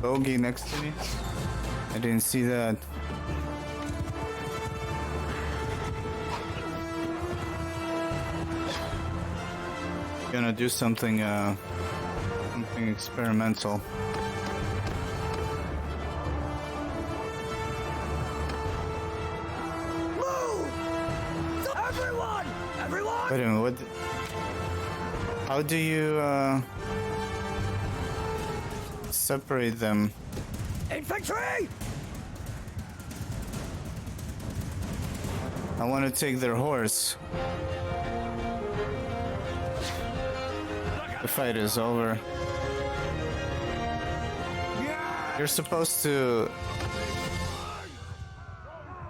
bogey next to me. I didn't see that. Gonna do something something experimental. Move! Everyone! Wait a minute, what? How do you separate them? Infantry! I want to take their horse. The fight is over. You're supposed to...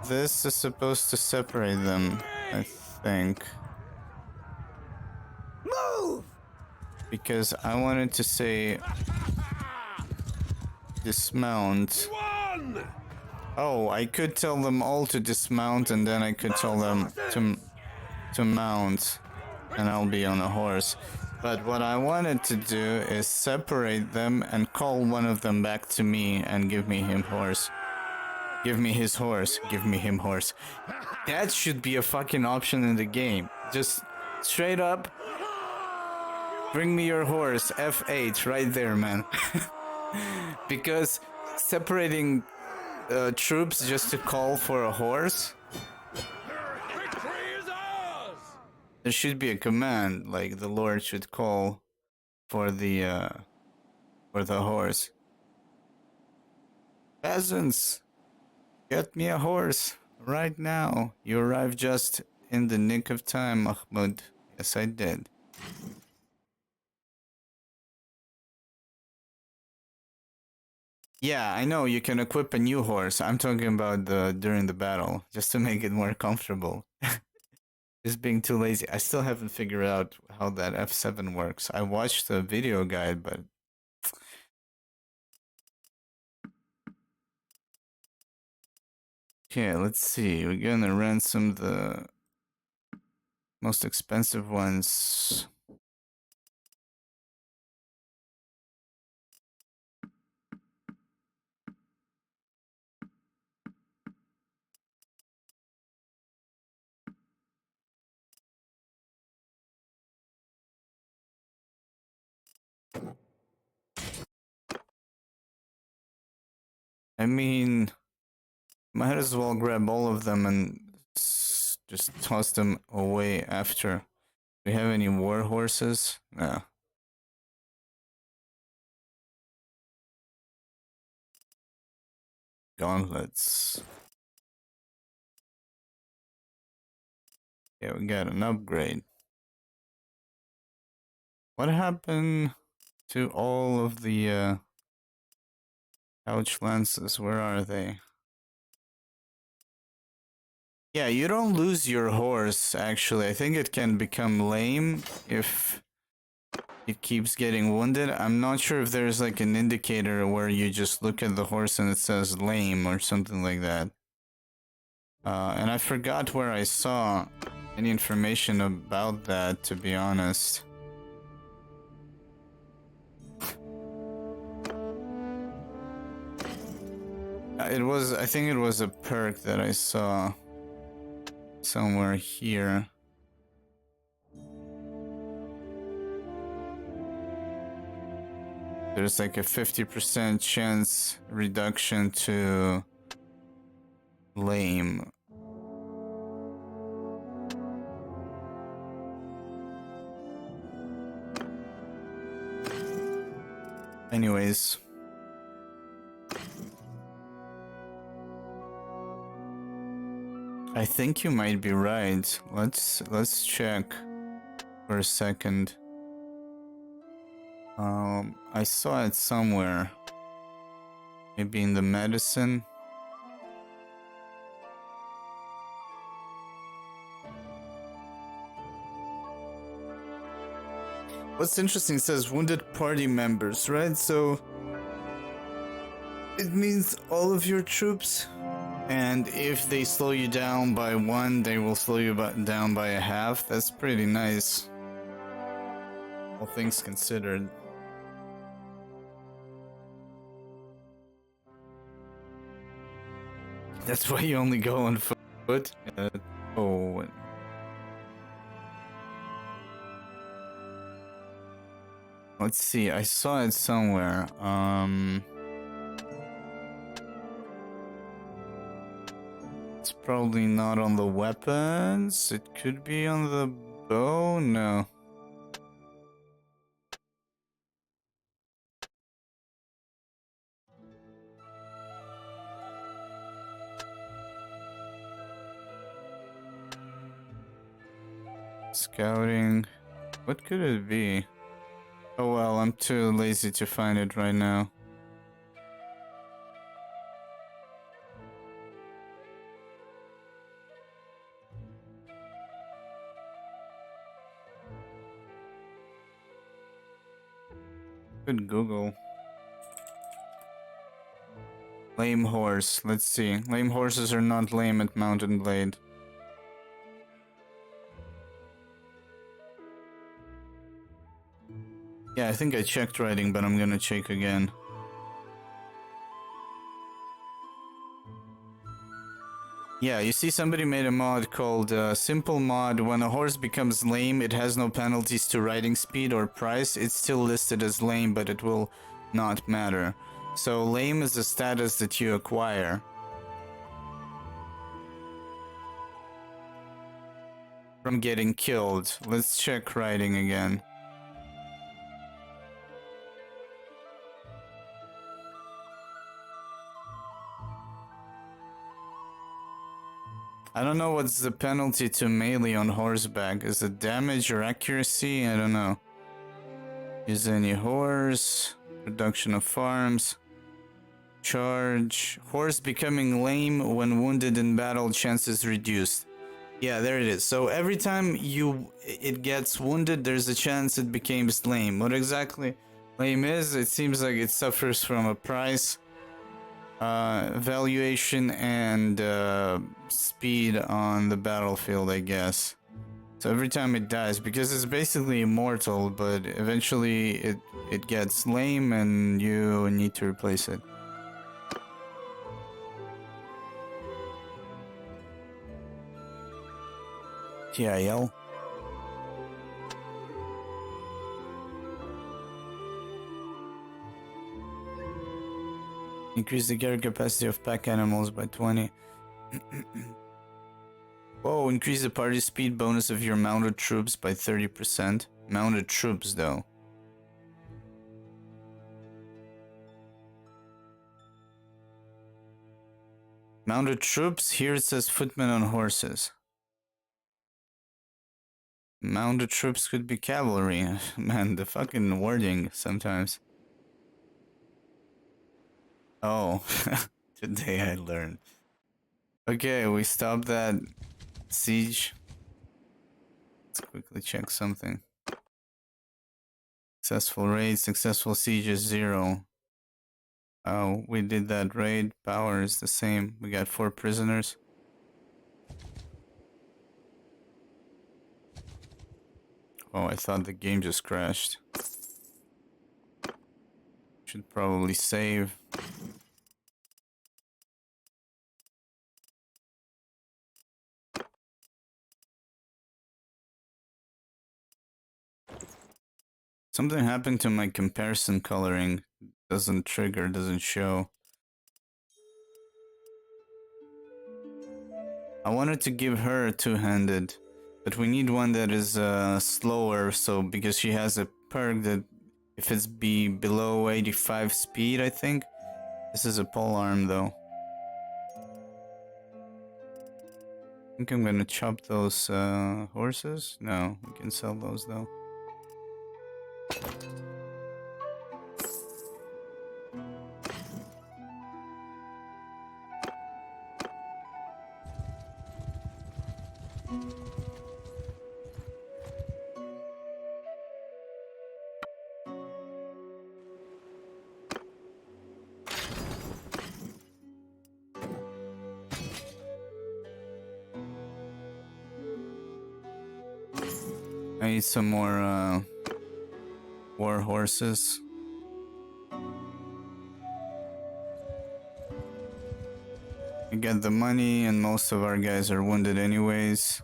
This is supposed to separate them, I think. Move! Because I wanted to say... dismount. One! Oh, I could tell them all to dismount and then I could tell them to mount. And I'll be on a horse. But what I wanted to do is separate them and call one of them back to me and give me him horse. Give me his horse. Give me him horse. That should be a fucking option in the game. Just straight up. Bring me your horse. F8 right there, man. Because separating troops just to call for a horse. Victory is ours! There should be a command, like the Lord should call for the horse. Peasants, get me a horse right now. You arrived just in the nick of time, Mahmud. Yes, I did. Yeah, I know you can equip a new horse. I'm talking about during the battle, just to make it more comfortable. Just being too lazy. I still haven't figured out how that F7 works. I watched the video guide, but... Okay, let's see. We're gonna ransom the most expensive ones. I mean, might as well grab all of them and just toss them away after. Do we have any war horses? No. Gauntlets. Yeah, we got an upgrade. What happened to all of the couch lances? Where are they? Yeah, you don't lose your horse, actually. I think it can become lame if it keeps getting wounded. I'm not sure if there's like an indicator where you just look at the horse and it says lame or something like that. And I forgot where I saw any information about that, to be honest. I think it was a perk that I saw somewhere here. There's like a 50% chance reduction to lame. Anyways. I think you might be right. Let's check for a second. I saw it somewhere. Maybe in the medicine. What's interesting, it says wounded party members, right? So it means all of your troops. And if they slow you down by one, they will slow you down by a half. That's pretty nice. All things considered. That's why you only go on foot? Oh. Let's see, I saw it somewhere. It's probably not on the weapons. It could be on the bow? No. Scouting. What could it be? Oh well, I'm too lazy to find it right now. Good Google. Lame horse. Let's see. Lame horses are not lame at Mountain Blade. Yeah, I think I checked writing, but I'm gonna check again. Yeah, you see somebody made a mod called Simple Mod. When a horse becomes lame, it has no penalties to riding speed or price. It's still listed as lame, but it will not matter. So lame is a status that you acquire from getting killed. Let's check riding again. I don't know what's the penalty to melee on horseback. Is it damage or accuracy? I don't know. Is any horse? Reduction of farms. Charge. Horse becoming lame when wounded in battle, chances reduced. Yeah, there it is. So every time it gets wounded, there's a chance it becomes lame. What exactly lame is? It seems like it suffers from a price, valuation, and speed on the battlefield, I guess. So every time it dies, because it's basically immortal, but eventually it gets lame and you need to replace it. TIL. Increase the carry capacity of pack animals by 20. Whoa, increase the party speed bonus of your mounted troops by 30%. Mounted troops, though. Mounted troops? Here it says footmen on horses. Mounted troops could be cavalry. Man, the fucking wording sometimes. Oh, today I learned. Okay, we stopped that siege. Let's quickly check something. Successful raid, successful siege is 0. Oh, we did that raid. Power is the same. We got 4 prisoners. Oh, I thought the game just crashed. Should probably save. Something happened to my comparison coloring. Doesn't trigger, doesn't show. I wanted to give her a two-handed, but we need one that is slower, so because she has a perk that if it's below 85 speed, I think. This is a pole arm though. I think I'm gonna chop those horses. No, we can sell those though. I need some more war horses. I get the money, and most of our guys are wounded anyways.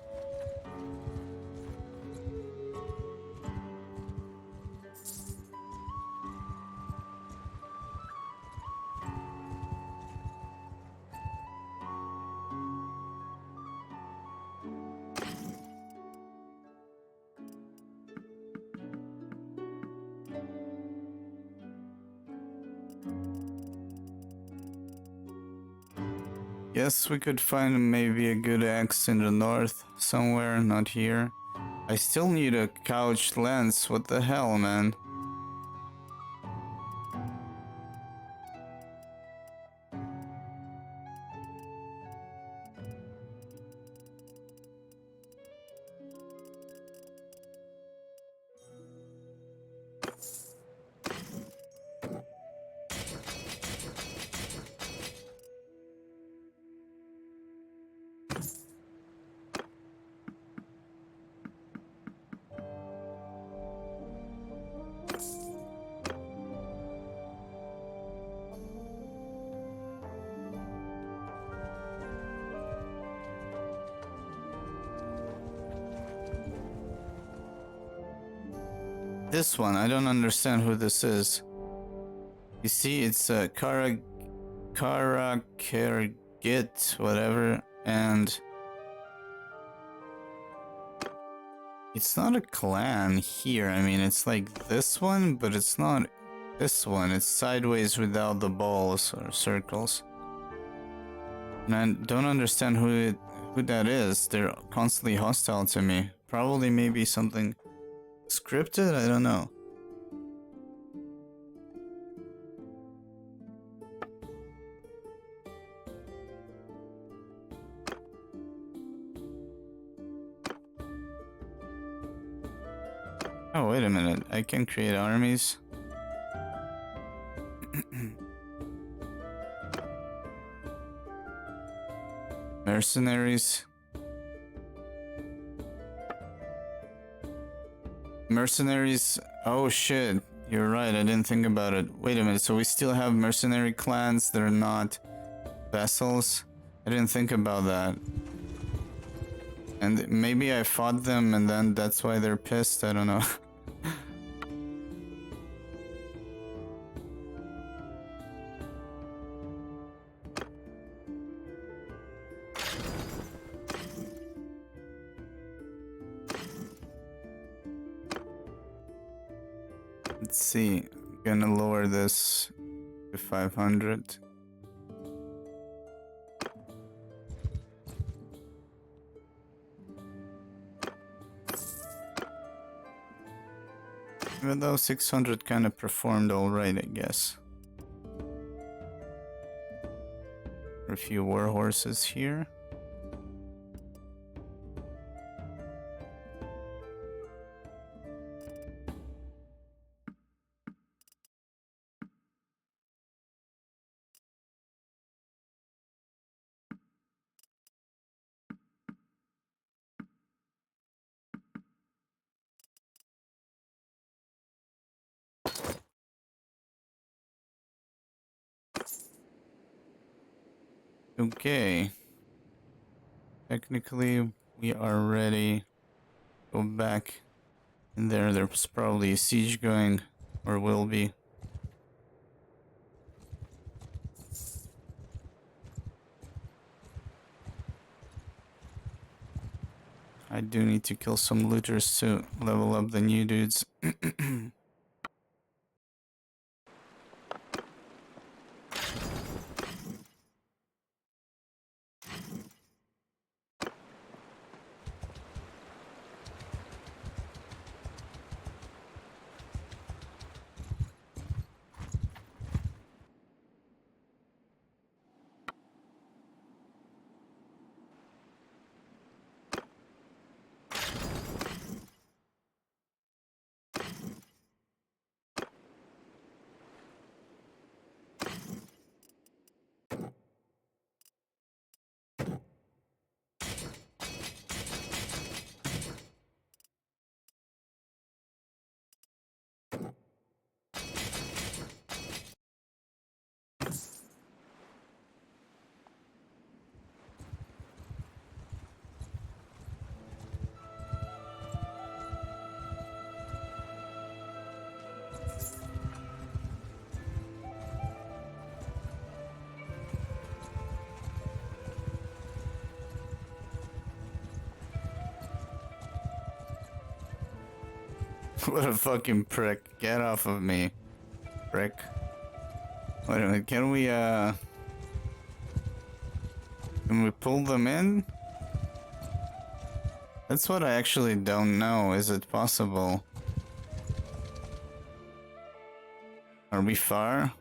Yes, we could find maybe a good axe in the north somewhere, not here. I still need a couched lance, what the hell, man? This one, I don't understand who this is. You see, it's a Karakergit, whatever, and it's not a clan here. I mean, it's like this one, but it's not this one. It's sideways without the balls or circles. And I don't understand who that is. They're constantly hostile to me. Probably maybe something scripted? I don't know. Oh, wait a minute. I can create armies. Mercenaries. Mercenaries. Oh shit. You're right. I didn't think about it. Wait a minute. So we still have mercenary clans that are not vassals? I didn't think about that. And maybe I fought them and then that's why they're pissed. I don't know. Let's see. I'm gonna lower this to 500. Even though 600 kind of performed alright, I guess. A few war horses here. Okay. Technically, we are ready. Go back in there. There's probably a siege going, or will be. I do need to kill some looters to level up the new dudes. What a fucking prick. Get off of me, prick. Wait a minute, can we pull them in? That's what I actually don't know. Is it possible? Are we far?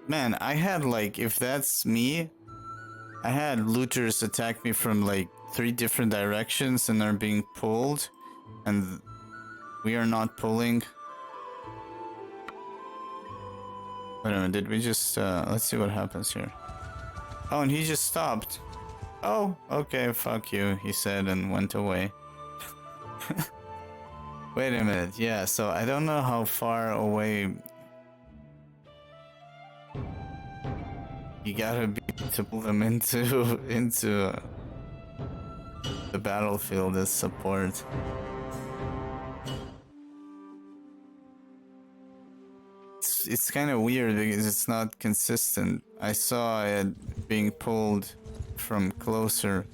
Man, I had like, if that's me, I had looters attack me from like 3 different directions and are being pulled, and we are not pulling. Wait a minute, did we just, let's see what happens here. Oh, and he just stopped. Oh, okay, fuck you, he said and went away. Wait a minute, yeah, so I don't know how far away you gotta be to pull them into the battlefield as support. It's kind of weird because it's not consistent. I saw it being pulled from closer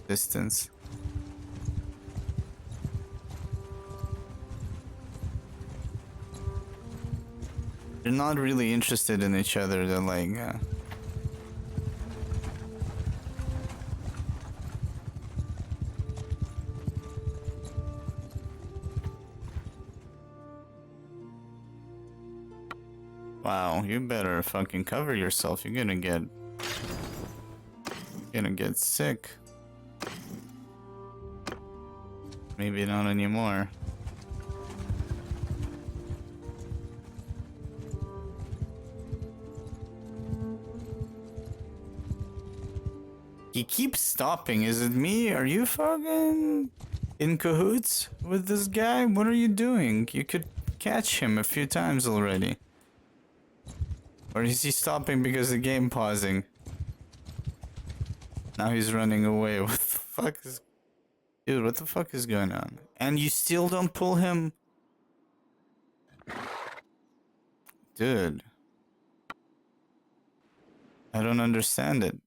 distance. They're not really interested in each other. They're like, wow, you better fucking cover yourself. You're gonna get sick. Maybe not anymore. He keeps stopping. Is it me? Are you fucking in cahoots with this guy? What are you doing? You could catch him a few times already. Or is he stopping because the game pausing? Now he's running away. What the fuck is... Dude, what the fuck is going on? And you still don't pull him? Dude. I don't understand it.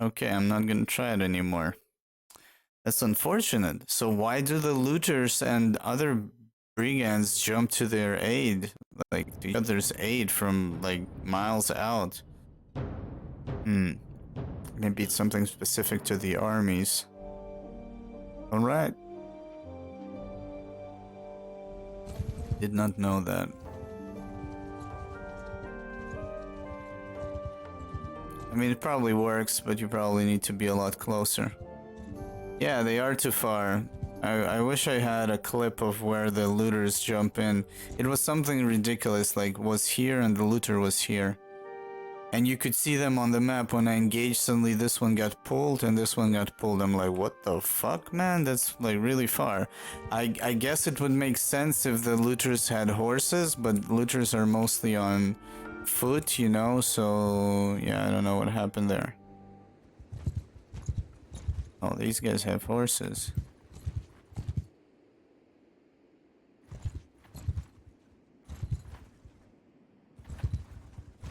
Okay, I'm not gonna try it anymore. That's unfortunate. So why do the looters and other brigands jump to their aid? Like, to each other's aid from, like, miles out? Maybe it's something specific to the armies. Alright. Did not know that. I mean, it probably works, but you probably need to be a lot closer. Yeah, they are too far. I wish I had a clip of where the looters jump in. It was something ridiculous, like was here and the looter was here. And you could see them on the map. When I engaged, suddenly this one got pulled and this one got pulled. I'm like, what the fuck, man? That's like really far. I guess it would make sense if the looters had horses, but looters are mostly on foot, you know, so yeah, I don't know what happened there. Oh, these guys have horses.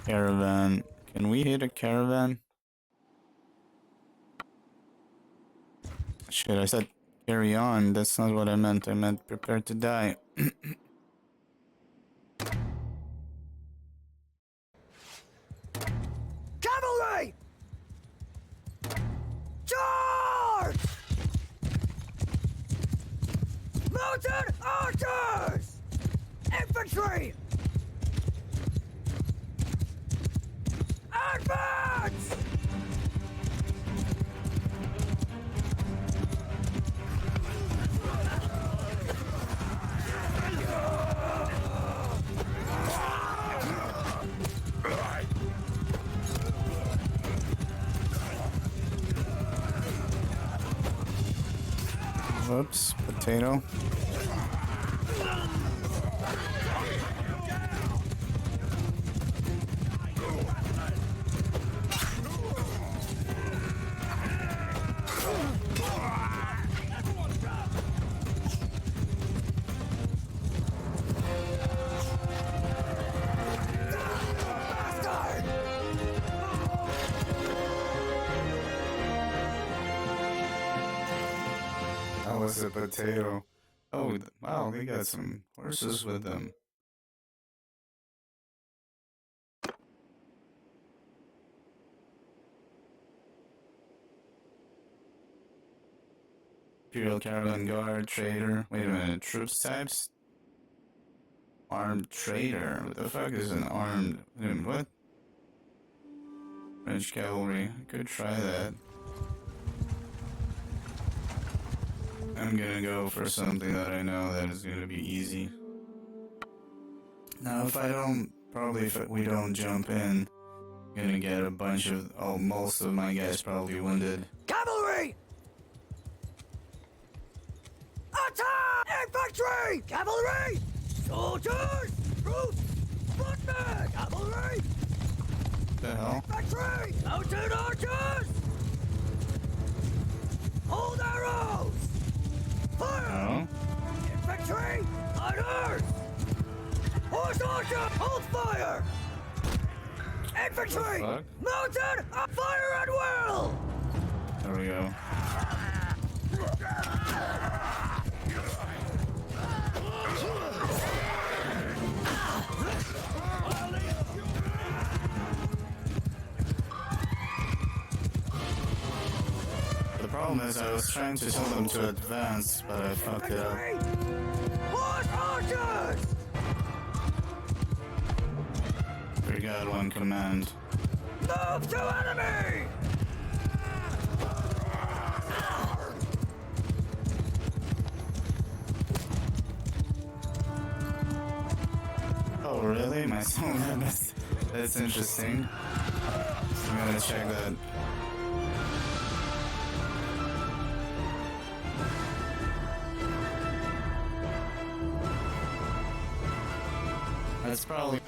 Caravan. Can we hit a caravan? Shit, I said carry on. That's not what I meant. I meant prepare to die. Cavalry! Charge! Mounted archers! Infantry! Advance! Whoops, potato. That was a potato. Oh, wow, they got some horses with them. Imperial Caravan Guard, Trader. Wait a minute, troops types? Armed Trader. What the fuck is an armed... What? French Cavalry. I could try that. I'm gonna go for something that I know that is gonna be easy. Now, if I don't... Probably if we don't jump in, I'm gonna get a bunch of... Oh, most of my guys probably wounded. Cavalry! Attack! Infantry! Cavalry! Soldiers! Troops! Footmen! Cavalry! What the hell? Infantry! Mounted archers! Hold arrows! Fire! Oh? Infantry! Fighters! Horse archer! Hold fire! Infantry! Fuck? Mounted! Fire at will! There we go. The problem is I was trying to tell them to advance, but I fucked it up. Horse archers! Forgot one command. Move to enemy! Oh really? My soul limit. That's interesting. I'm gonna check that. That's probably...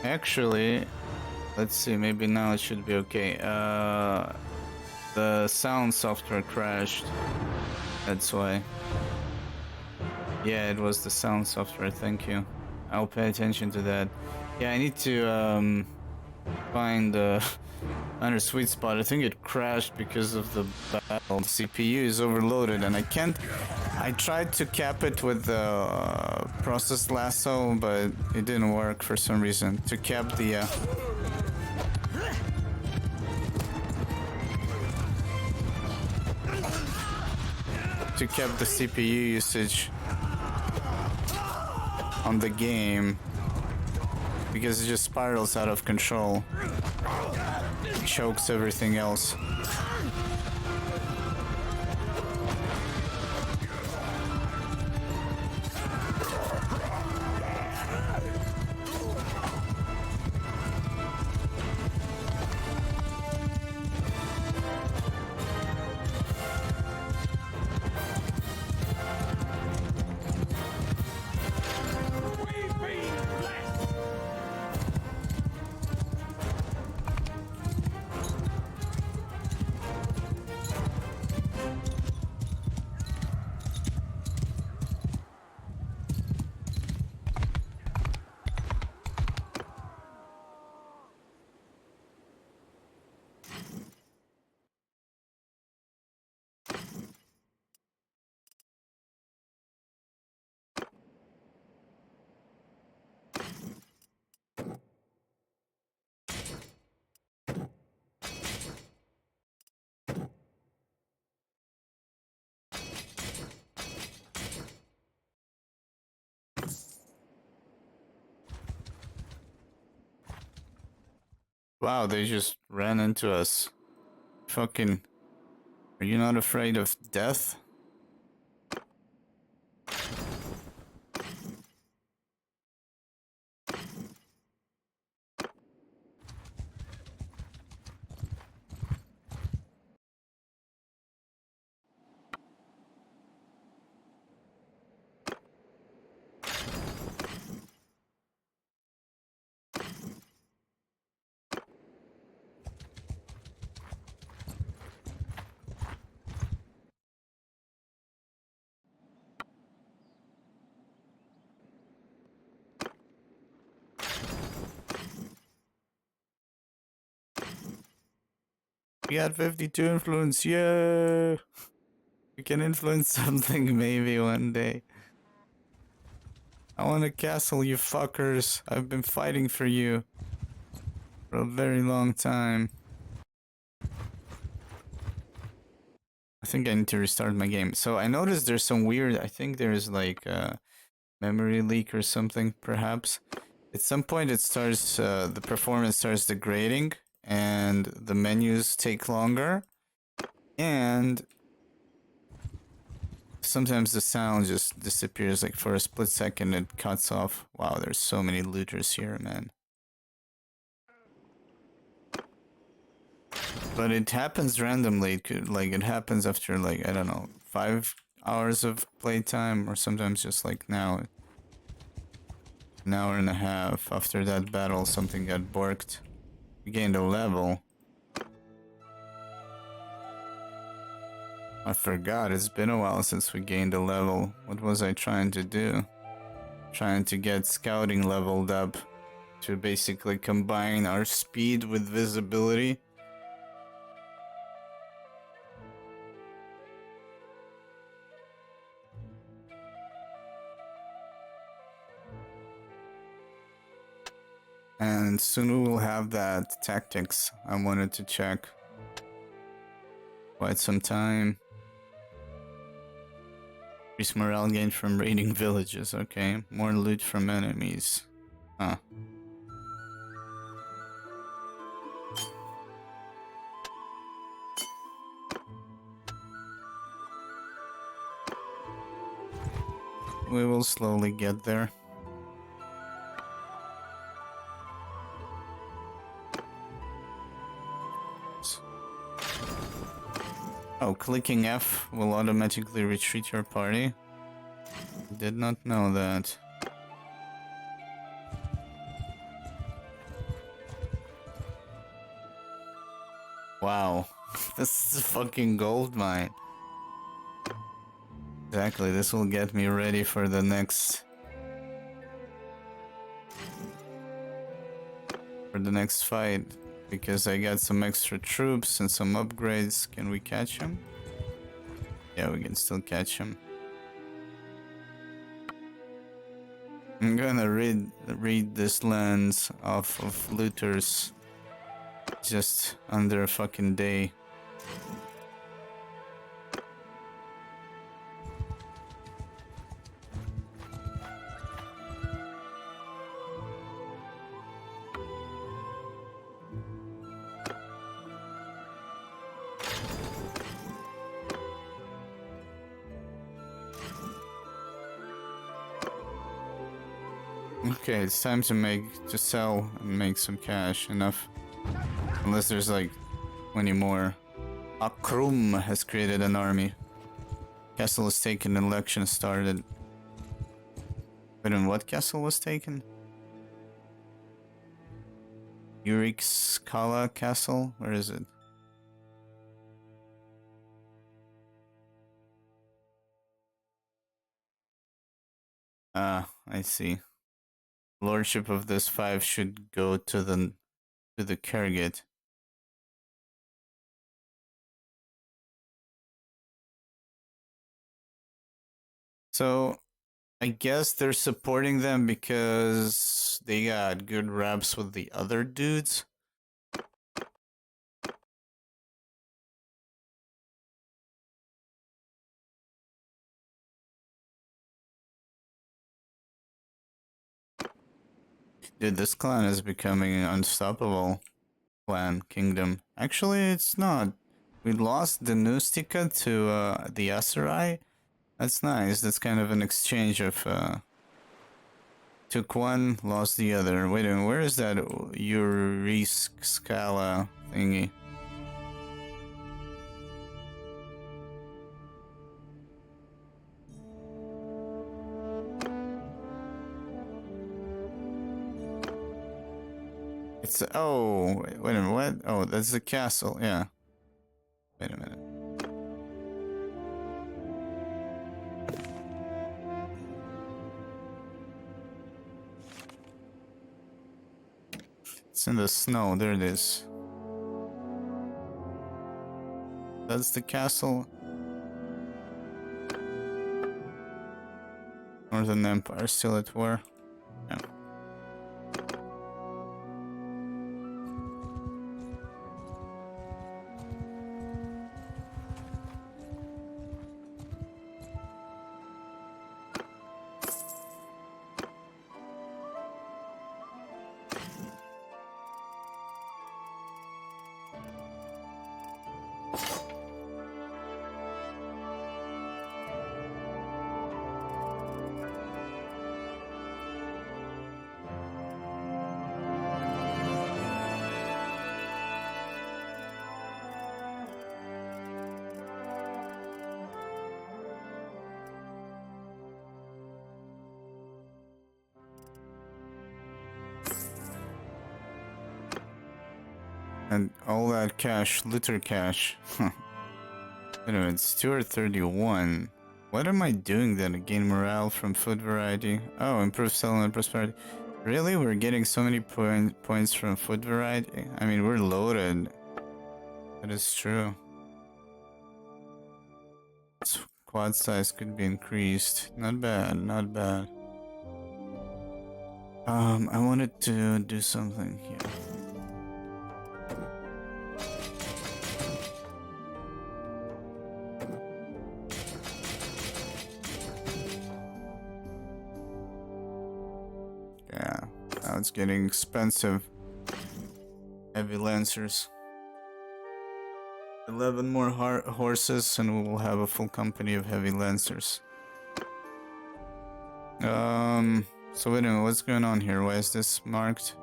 Actually, let's see, maybe now it should be okay. The sound software crashed. That's why. Yeah, it was the sound software, thank you. I'll pay attention to that. Yeah, I need to find under sweet spot. I think it crashed because of the battle. The CPU is overloaded and I can't... I tried to cap it with the process lasso, but it didn't work for some reason. To cap the... to cap the CPU usage on the game, because it just spirals out of control. It chokes everything else. Wow, they just ran into us. Fucking... Are you not afraid of death? We got 52 influence, yeah! We can influence something maybe one day. I want a castle, you fuckers. I've been fighting for you for a very long time. I think I need to restart my game. So I noticed there's some weird, I think there's like a memory leak or something, perhaps. At some point it starts, the performance starts degrading and the menus take longer. And sometimes the sound just disappears, like for a split second it cuts off. Wow, there's so many looters here, man. But it happens randomly. It could, like, it happens after, like, I don't know, 5 hours of playtime, or sometimes just like now, an hour and a half after that battle, something got borked. We gained a level. I forgot, it's been a while since we gained a level. What was I trying to do? Trying to get scouting leveled up to basically combine our speed with visibility. And soon we will have that tactics I wanted to check. Quite some time. Increase morale gain from raiding villages, okay. More loot from enemies. Huh. We will slowly get there. Oh, clicking F will automatically retreat your party. Did not know that. Wow. This is a fucking gold mine. Exactly, this will get me ready for the next... fight. Because I got some extra troops and some upgrades. Can we catch him? Yeah, we can still catch him. I'm gonna read this lands off of looters just under a fucking day. Okay, it's time to sell and make some cash. Enough. Unless there's like 20 more. Akrum has created an army. Castle was taken, election started. Wait, and what castle was taken? Urikskala Castle? Where is it? Ah, I see. Lordship of this 5 should go to the Kergit. So I guess they're supporting them because they got good raps with the other dudes. Dude, this clan is becoming an unstoppable clan kingdom. Actually, it's not. We lost the Nustica to the Aserai. That's nice. That's kind of an exchange of took one, lost the other. Wait a minute, where is that Scala thingy? It's oh wait a minute, what? Oh, that's the castle, yeah. Wait a minute. It's in the snow, there it is. That's the castle. Northern Empire still at war. Yeah. And all that cash, litter cash. Anyway, it's 231. What am I doing then? Gain morale from food variety. Oh, improve settlement prosperity. Really? We're getting so many points from food variety? I mean, we're loaded. That is true. Squad size could be increased. Not bad, not bad. I wanted to do something here. Yeah, now it's getting expensive. Heavy lancers. 11 more horses and we will have a full company of heavy lancers. So wait a minute, what's going on here? Why is this marked?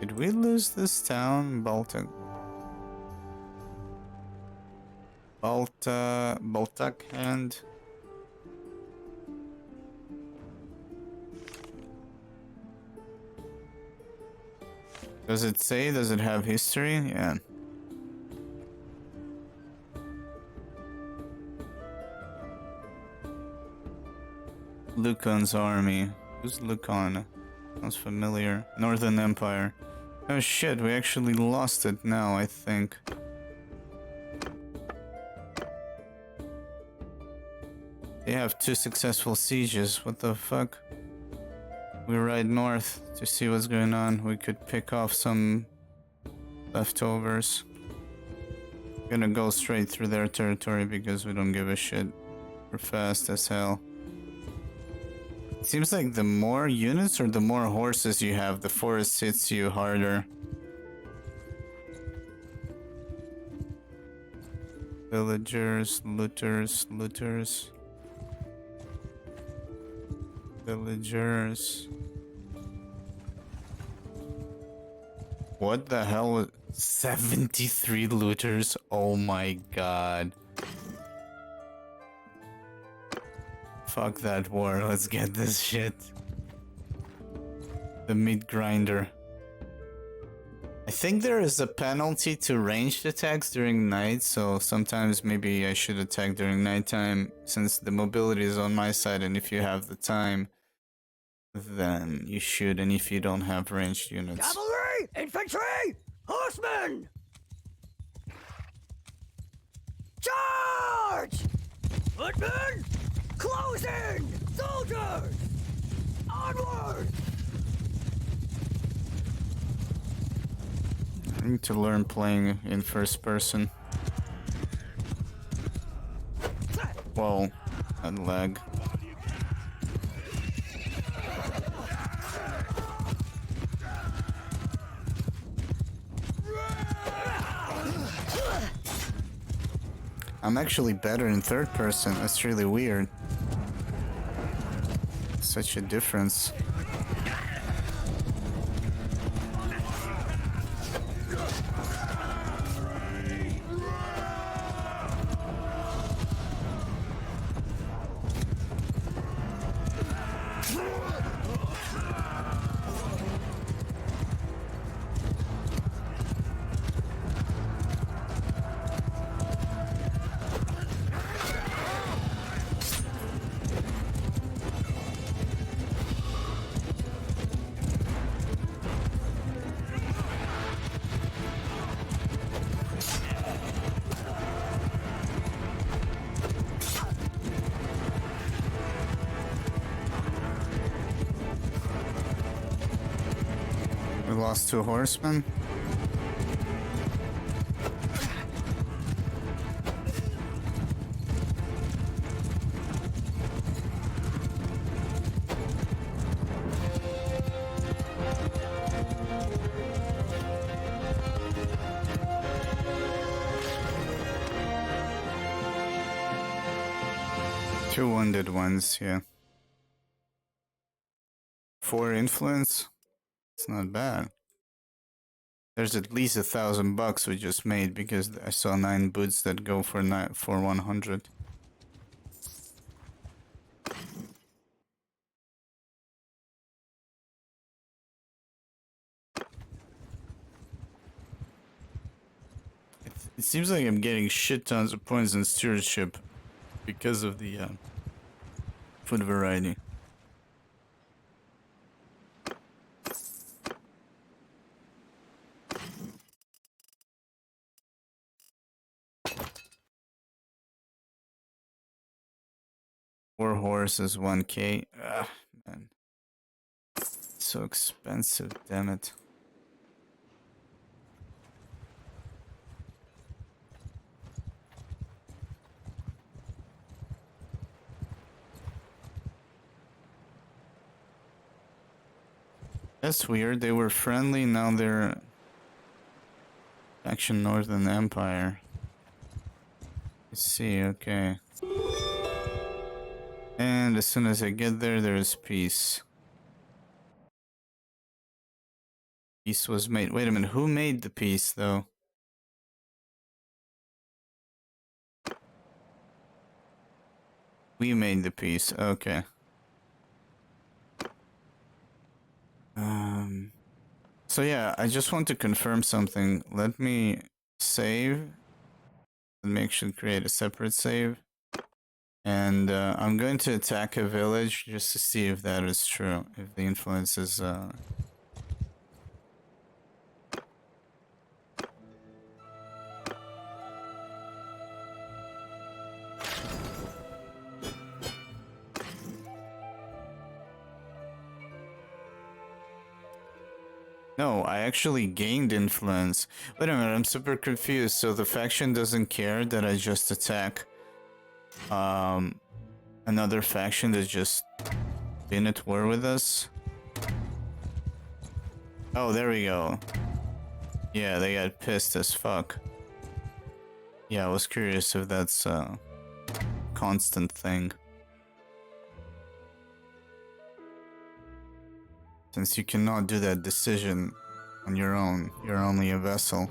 Did we lose this town? Baltic Hand? Does it say? Does it have history? Yeah. Lucan's army. Who's Lucan? Sounds familiar. Northern Empire. Oh shit, we actually lost it now, I think. They have 2 successful sieges. What the fuck? We ride north to see what's going on. We could pick off some leftovers. Gonna go straight through their territory because we don't give a shit. We're fast as hell. Seems like the more units or the more horses you have, the forest hits you harder. Villagers, looters. Villagers. What the hell was 73 looters? Oh my god. Fuck that war, let's get this shit. The meat grinder. I think there is a penalty to ranged attacks during night, so sometimes maybe I should attack during nighttime since the mobility is on my side, and if you have the time, then you should, and if you don't have ranged units. Cavalry! Infantry! Horsemen! Charge! Footmen! Close in! Soldiers! Onward! I need to learn playing in first person. Whoa, that lag. I'm actually better in third person. That's really weird. Such a difference. lost 2 horsemen. Two wounded ones, yeah. 4 influence. It's not bad. There's at least $1,000 we just made because I saw 9 boots that go for 100. It seems like I'm getting shit tons of points in stewardship because of the food variety. Four horses, 1K. Ah, man. So expensive, damn it. That's weird. They were friendly, now they're Faction Northern Empire. I see, okay. And as soon as I get there, there's peace. Peace was made. Wait a minute, who made the peace, though? We made the peace, okay. So yeah, I just want to confirm something. Let me save. Let me actually create a separate save. And I'm going to attack a village just to see if that is true. If the influence is... No, I actually gained influence. Wait a minute, I'm super confused. So the faction doesn't care that I just attack another faction that's just been at war with us? Oh, there we go. Yeah, they got pissed as fuck. Yeah, I was curious if that's a constant thing. Since you cannot do that decision on your own, you're only a vessel.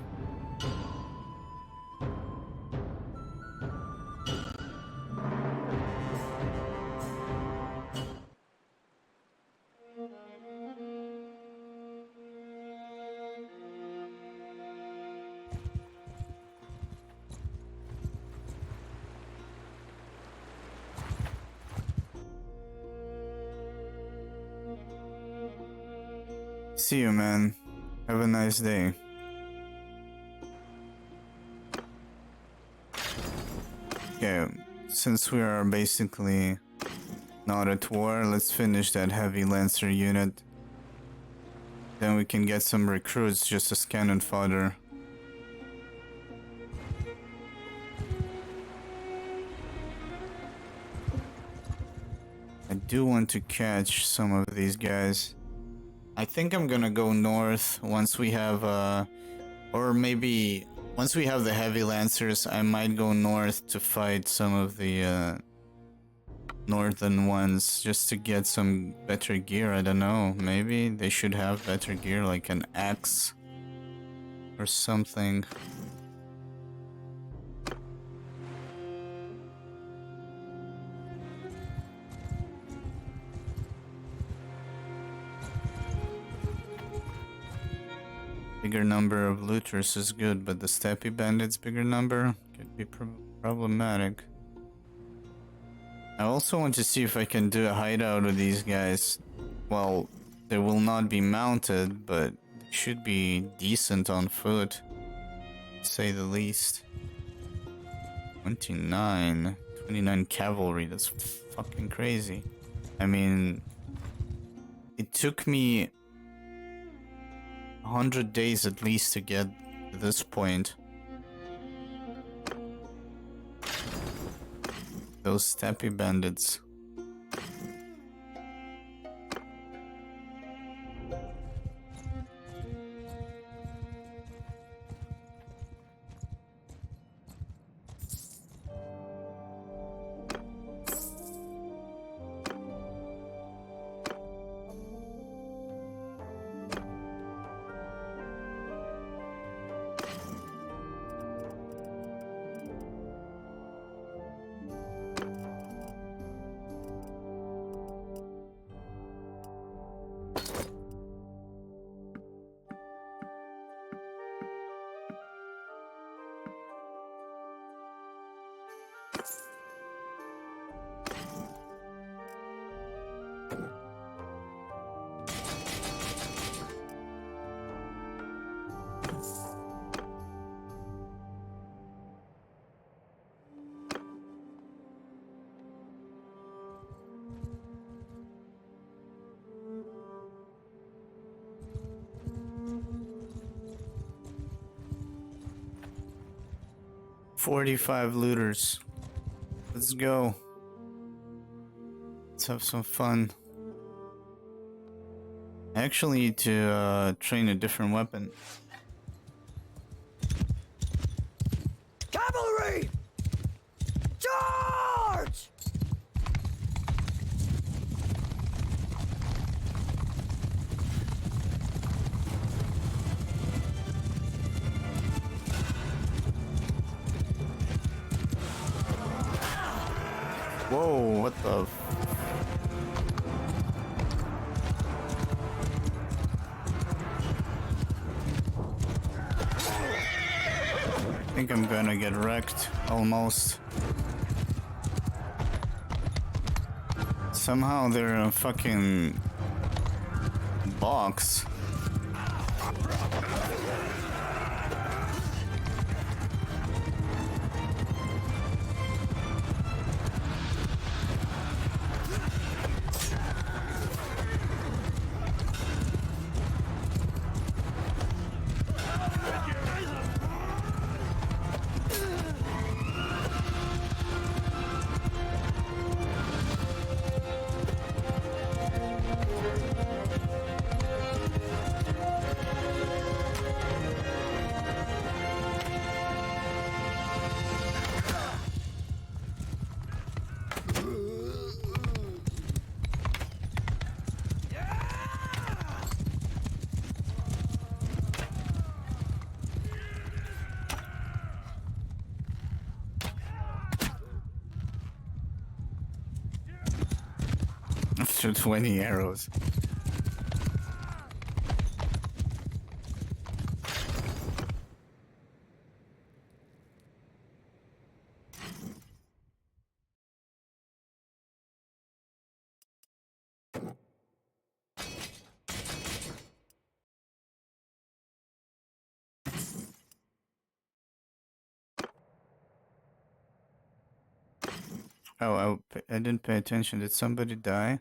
See you, man. Have a nice day. Okay, since we are basically not at war, let's finish that heavy lancer unit. Then we can get some recruits just as cannon fodder. I do want to catch some of these guys. I think I'm gonna go north once we have or maybe once we have the heavy lancers, I might go north to fight some of the northern ones just to get some better gear. I don't know, maybe they should have better gear like an axe or something. Bigger number of looters is good, but the steppe bandits bigger number could be problematic. I also want to see if I can do a hideout with these guys. Well, they will not be mounted, but they should be decent on foot, to say the least. 29 cavalry, that's fucking crazy. I mean, it took me 100 days at least to get to this point. Those steppy bandits. $45 looters. Let's go. Let's have some fun. I actually need to train a different weapon. Cavalry! Charge! Whoa, what the I think I'm gonna get wrecked, almost. Somehow they're in a fucking box. After 20 arrows. Oh, I didn't pay attention. Did somebody die?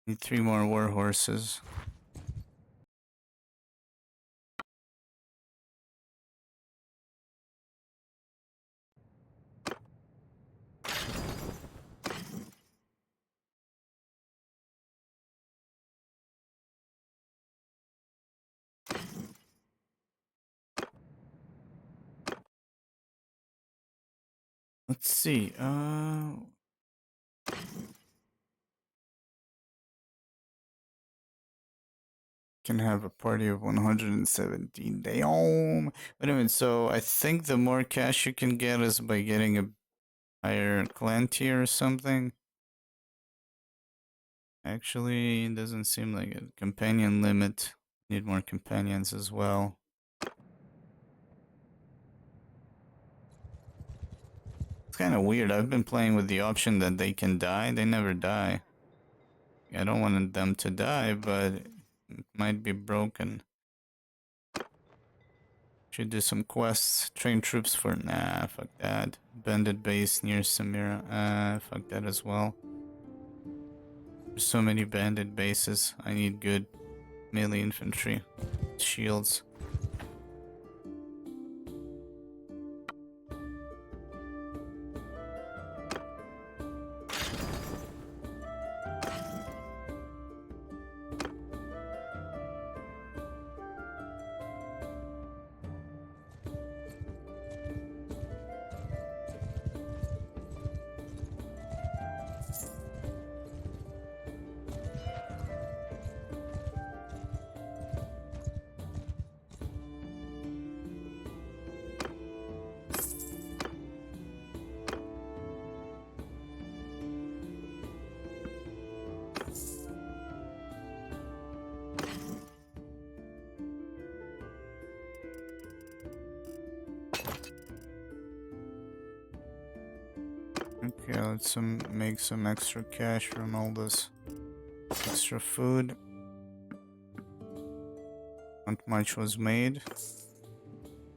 Need 3 more war horses. Let's see. Can have a party of 117. Damn. Wait a minute. So I think the more cash you can get is by getting a higher clan tier or something. Actually, it doesn't seem like a companion limit. Need more companions as well. It's kind of weird. I've been playing with the option that they can die. They never die. I don't want them to die, but it might be broken. Should do some quests. Train troops for... Nah, fuck that. Bandit base near Samira. Fuck that as well. There's so many bandit bases. I need good melee infantry. shields. Okay, let's make some extra cash from all this extra food. Not much was made,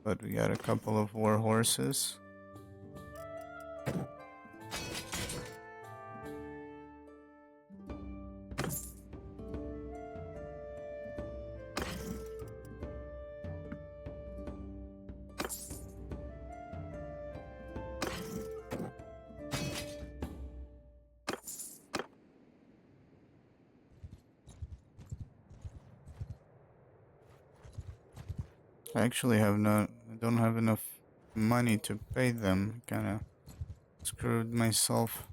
but we got a couple of war horses. I actually I don't have enough money to pay them. Kinda screwed myself.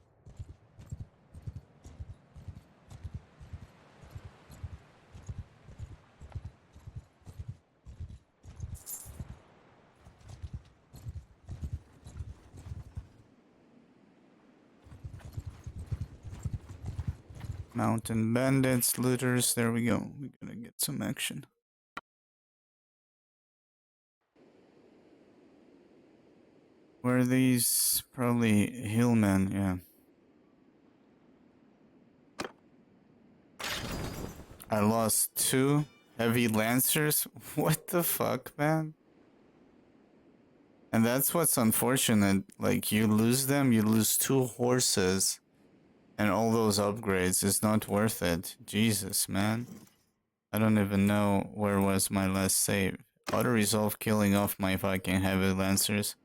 Mountain bandits, looters, there we go. We're gonna get some action. Where are these? Probably hillmen, yeah. I lost 2 heavy lancers? What the fuck, man? And that's what's unfortunate. Like, you lose them, you lose 2 horses. And all those upgrades is not worth it. Jesus, man. I don't even know where was my last save. Auto-resolve killing off my fucking heavy lancers.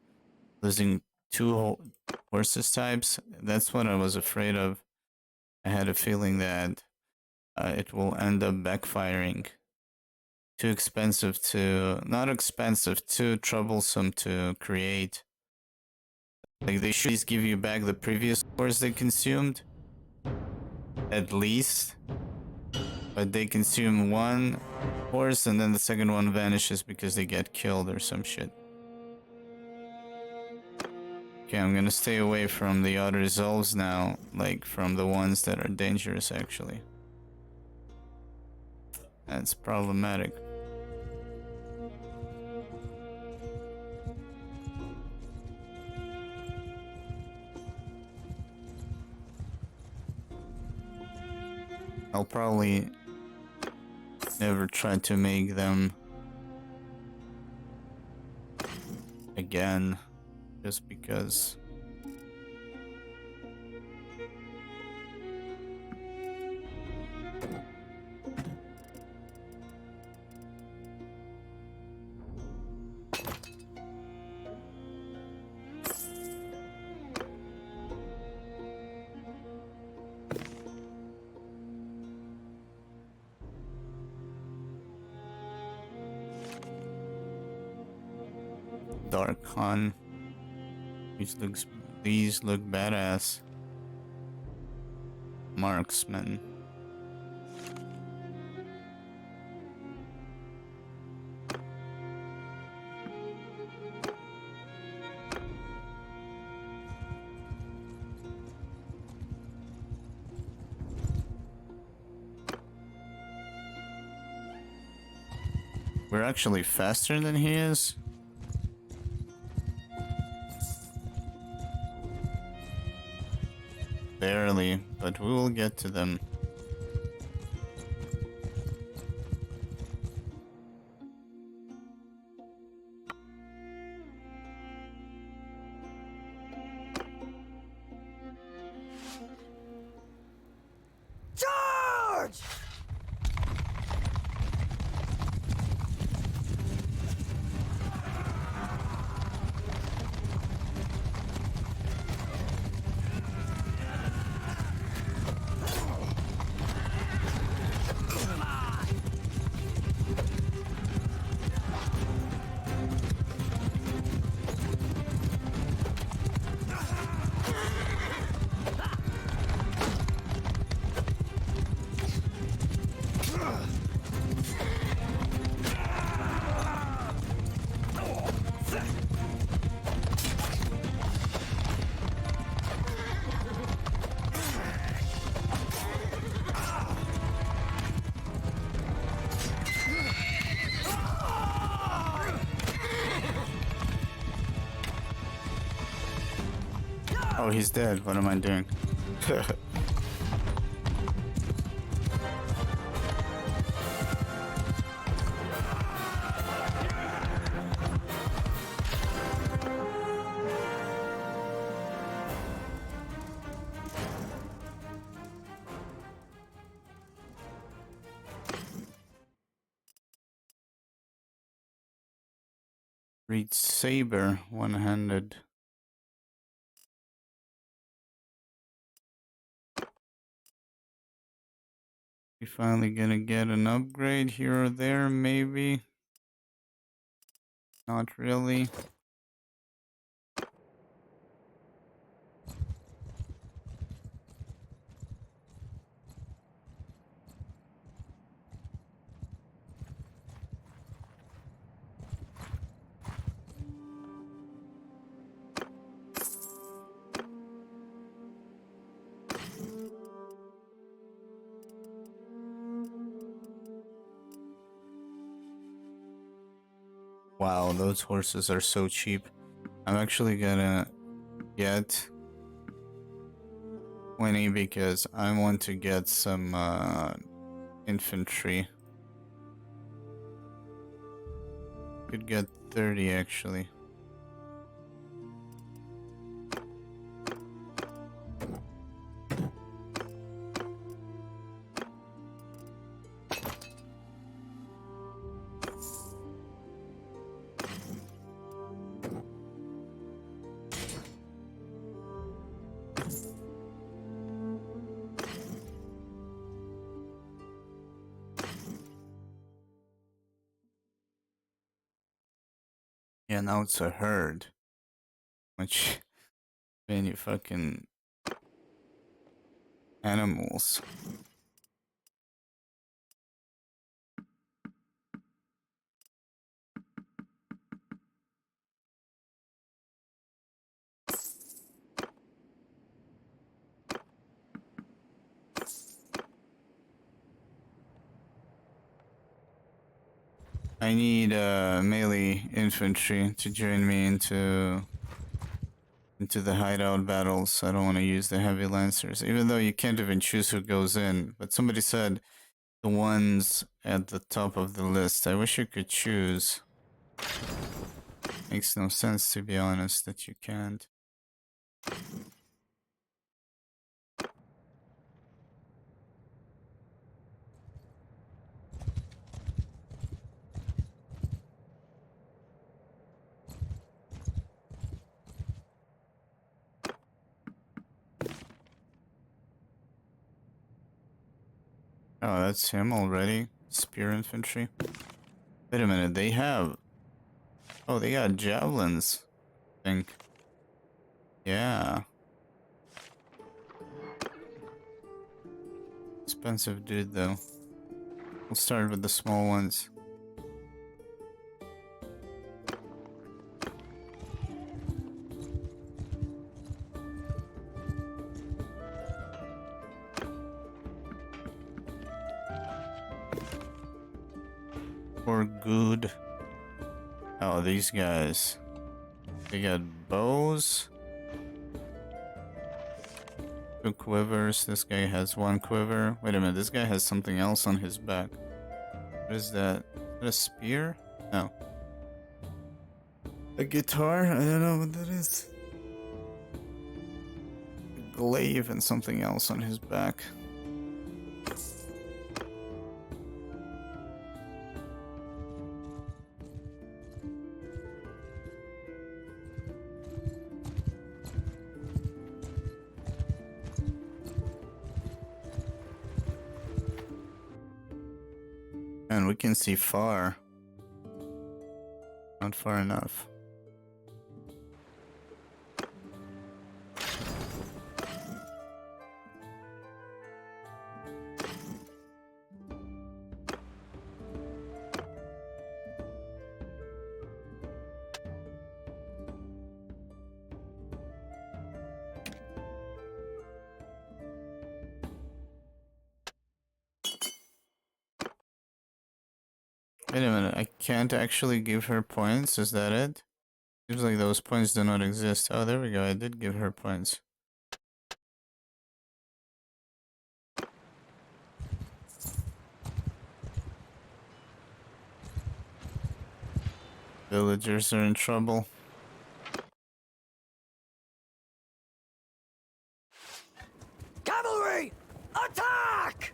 Losing 2 horses types. That's what I was afraid of. I had a feeling that it will end up backfiring. Too expensive to... Not expensive, too troublesome to create. Like, they should give you back the previous horse they consumed. At least. But they consume 1 horse and then the second one vanishes because they get killed or some shit. Okay, I'm gonna stay away from the auto resolves now, like from the ones that are dangerous actually. That's problematic. I'll probably never try to make them again, just because. Dark Han. These look badass. Marksman. We're actually faster than he is. Barely, but we will get to them. Charge! Oh, he's dead. What am I doing? Reed Saber, one-handed. We finally gonna get an upgrade here or there, maybe. Not really. Wow, those horses are so cheap. I'm actually gonna get 20 because I want to get some infantry. Could get 30 actually. Yeah, now it's a herd. Which, many fucking animals. I need melee infantry to join me into the hideout battles. I don't want to use the heavy lancers, even though you can't even choose who goes in. But somebody said the ones at the top of the list. I wish you could choose. Makes no sense, to be honest, that you can't. Oh, that's him already. Spear infantry. Wait a minute, they have... Oh, they got javelins, I think. Yeah. Expensive dude, though. We'll start with the small ones. For good. Oh, these guys. They got bows. 2 quivers. This guy has 1 quiver. Wait a minute, this guy has something else on his back. What is that? Is that a spear? No. A guitar? I don't know what that is. A glaive and something else on his back. And we can see far. Not far enough. Wait a minute, I can't actually give her points, is that it? Seems like those points do not exist. Oh, there we go, I did give her points. Villagers are in trouble. Cavalry! Attack!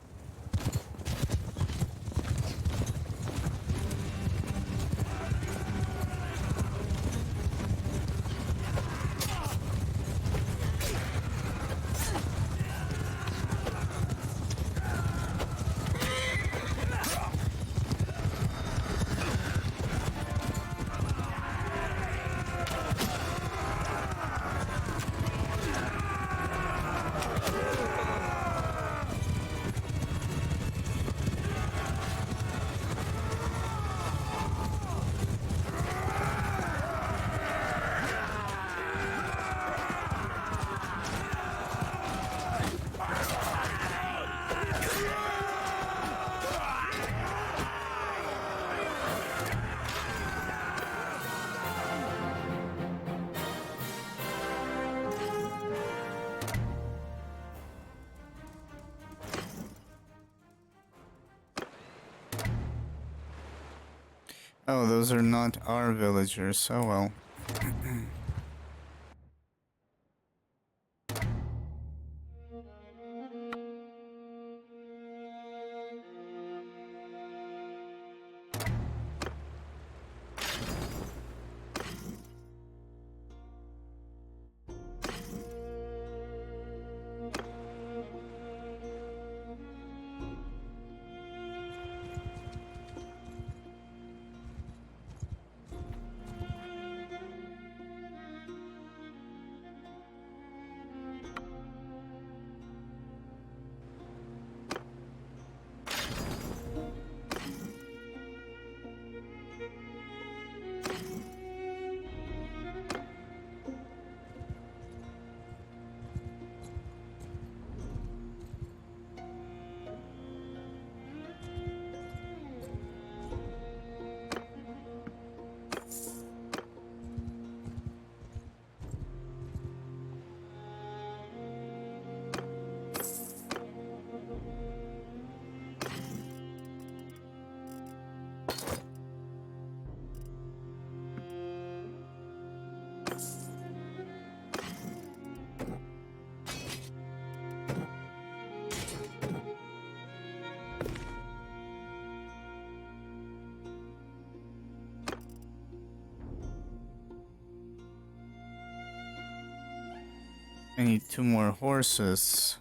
Oh, those are not our villagers. Oh well. I need 2 more horses.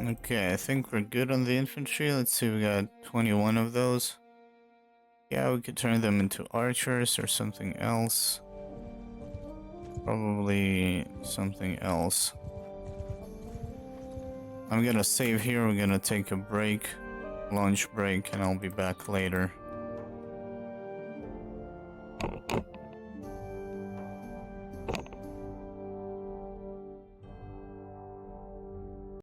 Okay, I think we're good on the infantry. Let's see, we got 21 of those. Yeah, we could turn them into archers or something else. Probably something else. I'm gonna save here, we're gonna take a break, lunch break, and I'll be back later.